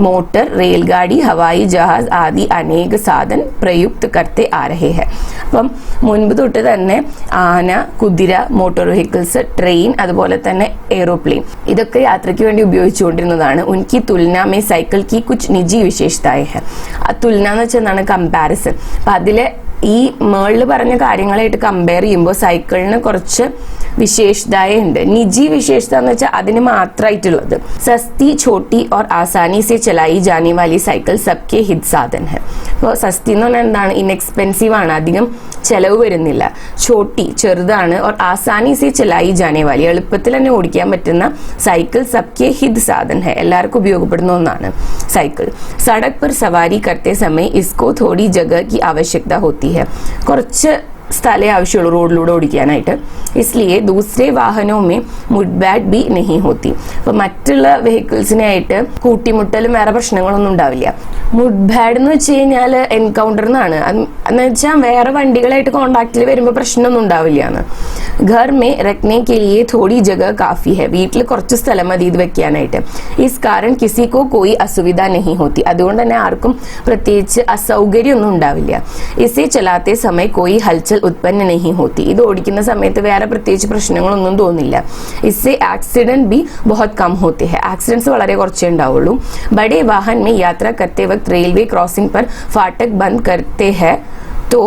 [SPEAKER 1] motor, रेलगाड़ी, हवाई जहाज आदि अनेक साधन प्रयुक्त करते आ रहे हैं. അപ്പം മുൻപ് തൊട്ട് തന്നെ ആന, കുതിര, മോട്ടോർ വെഹിക്കിൾസ്, ട്രെയിൻ, അതുപോലെ തന്നെ എയ്റോപ്ലെയിൻ, ഇതൊക്കെ യാത്രയ്ക്ക് വേണ്ടി ഉപയോഗിച്ചുകൊണ്ടിരുന്നതാണ്. ഉൻകി തുലന മേ സൈക്കിൾ കി കുച്ച് നിജി വിശേഷതായ ഹെ. ആ തുലന എന്ന് വെച്ചാൽ കമ്പാരിസൺ. അപ്പം അതിലെ ഈ മേളിൽ പറഞ്ഞ കാര്യങ്ങളായിട്ട് കമ്പയർ ചെയ്യുമ്പോൾ സൈക്കിളിന് കുറച്ച് വിശേഷതായ ഉണ്ട്. നിജി വിശേഷത എന്ന് വെച്ചാൽ അതിന് മാത്രമായിട്ടുള്ളത്. സസ്തി, ഛോട്ടി ഓർ ആസാനി സെ ചലായി ജാനെ വാലി സൈക്കിൾ സബ്കെ ഹിത് സാധൻ ഹെ. അപ്പോൾ സസ്തി എന്ന് പറഞ്ഞാൽ എന്താണ്? ഇൻഎക്സ്പെൻസീവ് ആണ്, അധികം ചെലവ് വരുന്നില്ല. ഛോട്ടി ചെറുതാണ്. ഓർ ആസാനി സെ ചലായി ജാനെ വാലി എളുപ്പത്തിൽ തന്നെ ഓടിക്കാൻ പറ്റുന്ന സൈക്കിൾ സബ്കെ ഹിത് സാധൻ ഹെ, എല്ലാവർക്കും ഉപയോഗപ്പെടുന്ന ഒന്നാണ് സൈക്കിൾ. സടക് പർ സവാരി കർത്തെ സമയം ഇസ്കോ തോടി ജഗഹ കി ആവശ്യകത ഹോത്തി ഹെ. കുറച്ച് സ്ഥലേ ആവശ്യമുള്ളൂ റോഡിലൂടെ ഓടിക്കാനായിട്ട്. ഇസ്ലിയെ ദൂസരെ വാഹനോ മേ മുഡ്ബാഡ് ബി നഹി ഹോത്തി. അപ്പോൾ മറ്റുള്ള വെഹിക്കിൾസിനായിട്ട് കൂട്ടിമുട്ടലും വേറെ പ്രശ്നങ്ങളൊന്നും ഉണ്ടാവില്ല. മുഡ്ബാഡ് എന്ന് വെച്ച് കഴിഞ്ഞാൽ എൻകൗണ്ടർ എന്നാണ്. എന്ന് വെച്ചാൽ വേറെ വണ്ടികളായിട്ട് കോണ്ടാക്റ്റിൽ വരുമ്പോൾ പ്രശ്നമൊന്നും ഉണ്ടാവില്ല എന്ന്. ഘർ മേ രഖ്നെ കെ ലിയെ തോടി ജഗഹ കാഫി ഹെ. വീട്ടിൽ കുറച്ച് സ്ഥലം മതി ഇത് വെക്കാനായിട്ട്. ഇസ് കാരണം കിസിക്കോ കോയി അസുവിധ നഹി ഹോത്തി. അതുകൊണ്ട് തന്നെ ആർക്കും പ്രത്യേകിച്ച് അസൗകര്യമൊന്നും ഉണ്ടാവില്ല. ഇസെ ചലാത്തെ സമയം കോയി ഹൽച്ചൽ ഉത്പന്ന നഹി ഹോത്തി. ഇത് ഓടിക്കുന്ന സമയത്ത് വേറെ പ്രത്യേകിച്ച് പ്രശ്നങ്ങളൊന്നും തോന്നില്ല. ഇസെ ആക്സിഡന്റ് ബി ബഹുത് കം ഹോത്തെ ഹെ. ആക്സിഡൻസ് വളരെ കുറച്ചേ ഉണ്ടാവുള്ളൂ. ബഡേ വാഹൻ മേ യാത്ര करते वक्त रेलवे क्रॉसिंग पर फाटक बंद करते हैं तो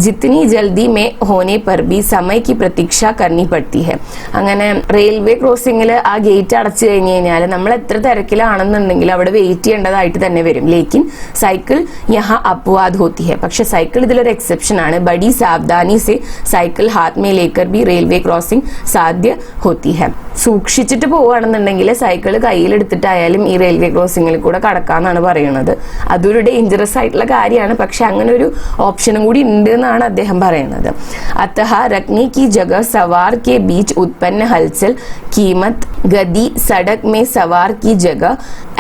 [SPEAKER 1] जितनी जल्दी में होने पर भी समय की प्रतीक्षा करनी पड़ती है. അങ്ങനെ റെയിൽവേ ക്രോസിംഗിൽ ആ ഗേറ്റ് അടച്ചു കഴിഞ്ഞ് കഴിഞ്ഞാൽ നമ്മൾ എത്ര തിരക്കിലാണെന്നുണ്ടെങ്കിൽ അവിടെ വെയിറ്റ് ചെയ്യേണ്ടതായിട്ട് തന്നെ വരും. ലേക്കിൻ സൈക്കിൾ യഹാ അപ്വാദ് ഹോത്തി ഹെ. പക്ഷെ സൈക്കിൾ ഇതിലൊരു എക്സെപ്ഷൻ ആണ്. ബഡി സാവധാനി സെ cycle Haat may Laker B railway crossing സാധ്യ ഹോത്തി ഹെ. സൂക്ഷിച്ചിട്ട് പോവുകയാണെന്നുണ്ടെങ്കിൽ സൈക്കിൾ കയ്യിലെടുത്തിട്ടായാലും ഈ റെയിൽവേ ക്രോസിംഗിൽ കൂടെ കടക്കാന്നാണ് പറയുന്നത്. അതൊരു ഡേഞ്ചറസ് ആയിട്ടുള്ള കാര്യമാണ്. പക്ഷെ അങ്ങനെ ഒരു ഓപ്ഷനും കൂടി ഉണ്ട് എന്നാണ് അദ്ദേഹം പറയുന്നത്. അത്തഹ रखने की जगह सवार के बीच उत्पन्न हलचल, कीमत, गति, सड़क में सवार की जगह,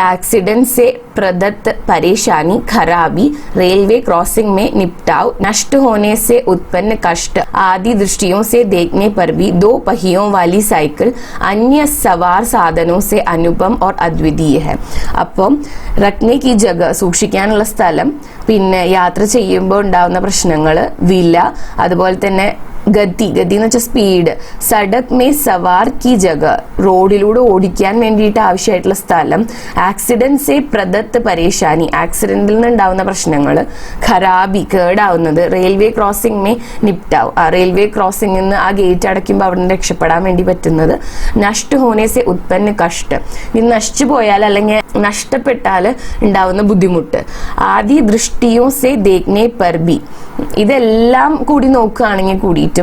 [SPEAKER 1] एक्सीडेंट से प्रदत्त परेशानी, खराबी, रेलवे क्रॉसिंग में निपटाव, नष्ट होने से उत्पन्न कष्ट आदि दृष्टियों से देखने पर भी दो पहियों वाली साइकिल अन्य सवार साधनों से अनुपम और अद्वितीय है. അപ്പം रखने की जगह സൂക്ഷിക്കാനുള്ള സ്ഥലം, പിന്നെ യാത്ര ചെയ്യുമ്പോൾ ഉണ്ടാകുന്ന പ്രശ്നങ്ങൾ, വില, അതുപോലെ തന്നെ ഗതി എന്ന് വെച്ചാൽ സ്പീഡ്, സഡക് മേ സവാർ കി ജഗ റോഡിലൂടെ ഓടിക്കാൻ വേണ്ടിയിട്ട് ആവശ്യമായിട്ടുള്ള സ്ഥലം, ആക്സിഡന്റ് സെ പ്രദത്ത് പരേശാനി ആക്സിഡന്റിൽ നിന്നുണ്ടാവുന്ന പ്രശ്നങ്ങൾ, ഖരാബി കേടാവുന്നത്, റെയിൽവേ ക്രോസിംഗ് മേ നിപ്റ്റാവ് റെയിൽവേ ക്രോസിംഗിൽ നിന്ന് ആ ഗേറ്റ് അടയ്ക്കുമ്പോൾ അവിടെ നിന്ന് രക്ഷപ്പെടാൻ വേണ്ടി പറ്റുന്നത്, നഷ്ട ഹോനെ സെ ഉത്പന്ന കഷ്ട ഇത് നശിച്ചു പോയാൽ അല്ലെങ്കിൽ നഷ്ടപ്പെട്ടാൽ ഉണ്ടാവുന്ന ബുദ്ധിമുട്ട്, ആദി ദൃഷ്ടിയോ സെ ദേഖ്നെ പർ ബി ഇതെല്ലാം കൂടി നോക്കുകയാണെങ്കിൽ കൂടിയിട്ടും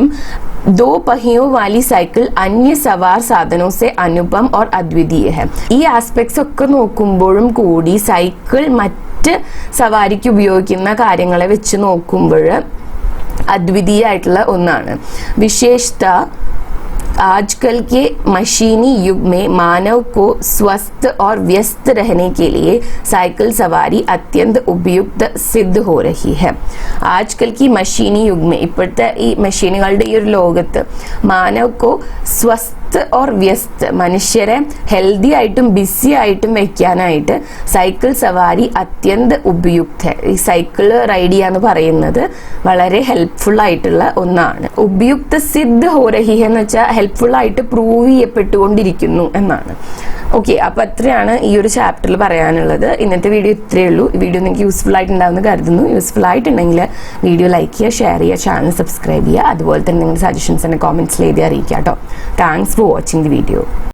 [SPEAKER 1] दो पहियों वाली साइकिल अन्य सवार साधनों से अनुपम और अद्वितीय है. ഈ ആസ്പെക്ട്സ് ഒക്കെ നോക്കുമ്പോഴും കൂടി സൈക്കിൾ മറ്റ് സവാരിക്ക് ഉപയോഗിക്കുന്ന കാര്യങ്ങളെ വെച്ച് നോക്കുമ്പോൾ അദ്വിതീയമായിട്ടുള്ള ഒന്നാണ്. വിശേഷത आजकल के मशीनी युग में मानव को स्वस्थ और व्यस्त रहने के लिए साइकिल सवारी अत्यंत उपयुक्त सिद्ध हो रही है. आजकल की मशीनी युग में ഇപ്പോഴത്തെ ഈ മെഷീനുകളുടെ ഈ ഒരു ലോകത്ത് മാനവ് കോ സ്വസ്ഥ ഓർ വ്യസ്ത് മനുഷ്യരെ ഹെൽത്തി ആയിട്ടും ബിസി ആയിട്ടും വെക്കാനായിട്ട് സൈക്കിൾ സവാരി അത്യന്ത ഉപയുക്ത. ഈ സൈക്കിൾ റൈഡ് ചെയ്യാന്ന് പറയുന്നത് വളരെ ഹെൽപ്ഫുൾ ആയിട്ടുള്ള ഒന്നാണ്. ഉപയുക്ത സിദ്ധ ഹോ രഹി എന്ന് വെച്ചാൽ ഹെൽപ്ഫുൾ ആയിട്ട് പ്രൂവ് ചെയ്യപ്പെട്ടുകൊണ്ടിരിക്കുന്നു എന്നാണ്. ഓക്കെ, അപ്പോൾ അത്രയാണ് ഈ ഒരു ചാപ്റ്ററിൽ പറയാനുള്ളത്. ഇന്നത്തെ വീഡിയോ ഇത്രയേ ഉള്ളൂ. ഈ വീഡിയോ നിങ്ങൾക്ക് യൂസ്ഫുൾ ആയിട്ടുണ്ടാവുമെന്ന് കരുതുന്നു. യൂസ്ഫുൾ ആയിട്ടുണ്ടെങ്കിൽ വീഡിയോ ലൈക്ക് ചെയ്യുക, ഷെയർ ചെയ്യുക, ചാനൽ സബ്സ്ക്രൈബ് ചെയ്യുക. അതുപോലെ തന്നെ നിങ്ങളുടെ സജഷൻസ് എന്നെ കോമെന്റ്സിൽ എഴുതി അറിയിക്കുക കേട്ടോ. Thanks for watching the video.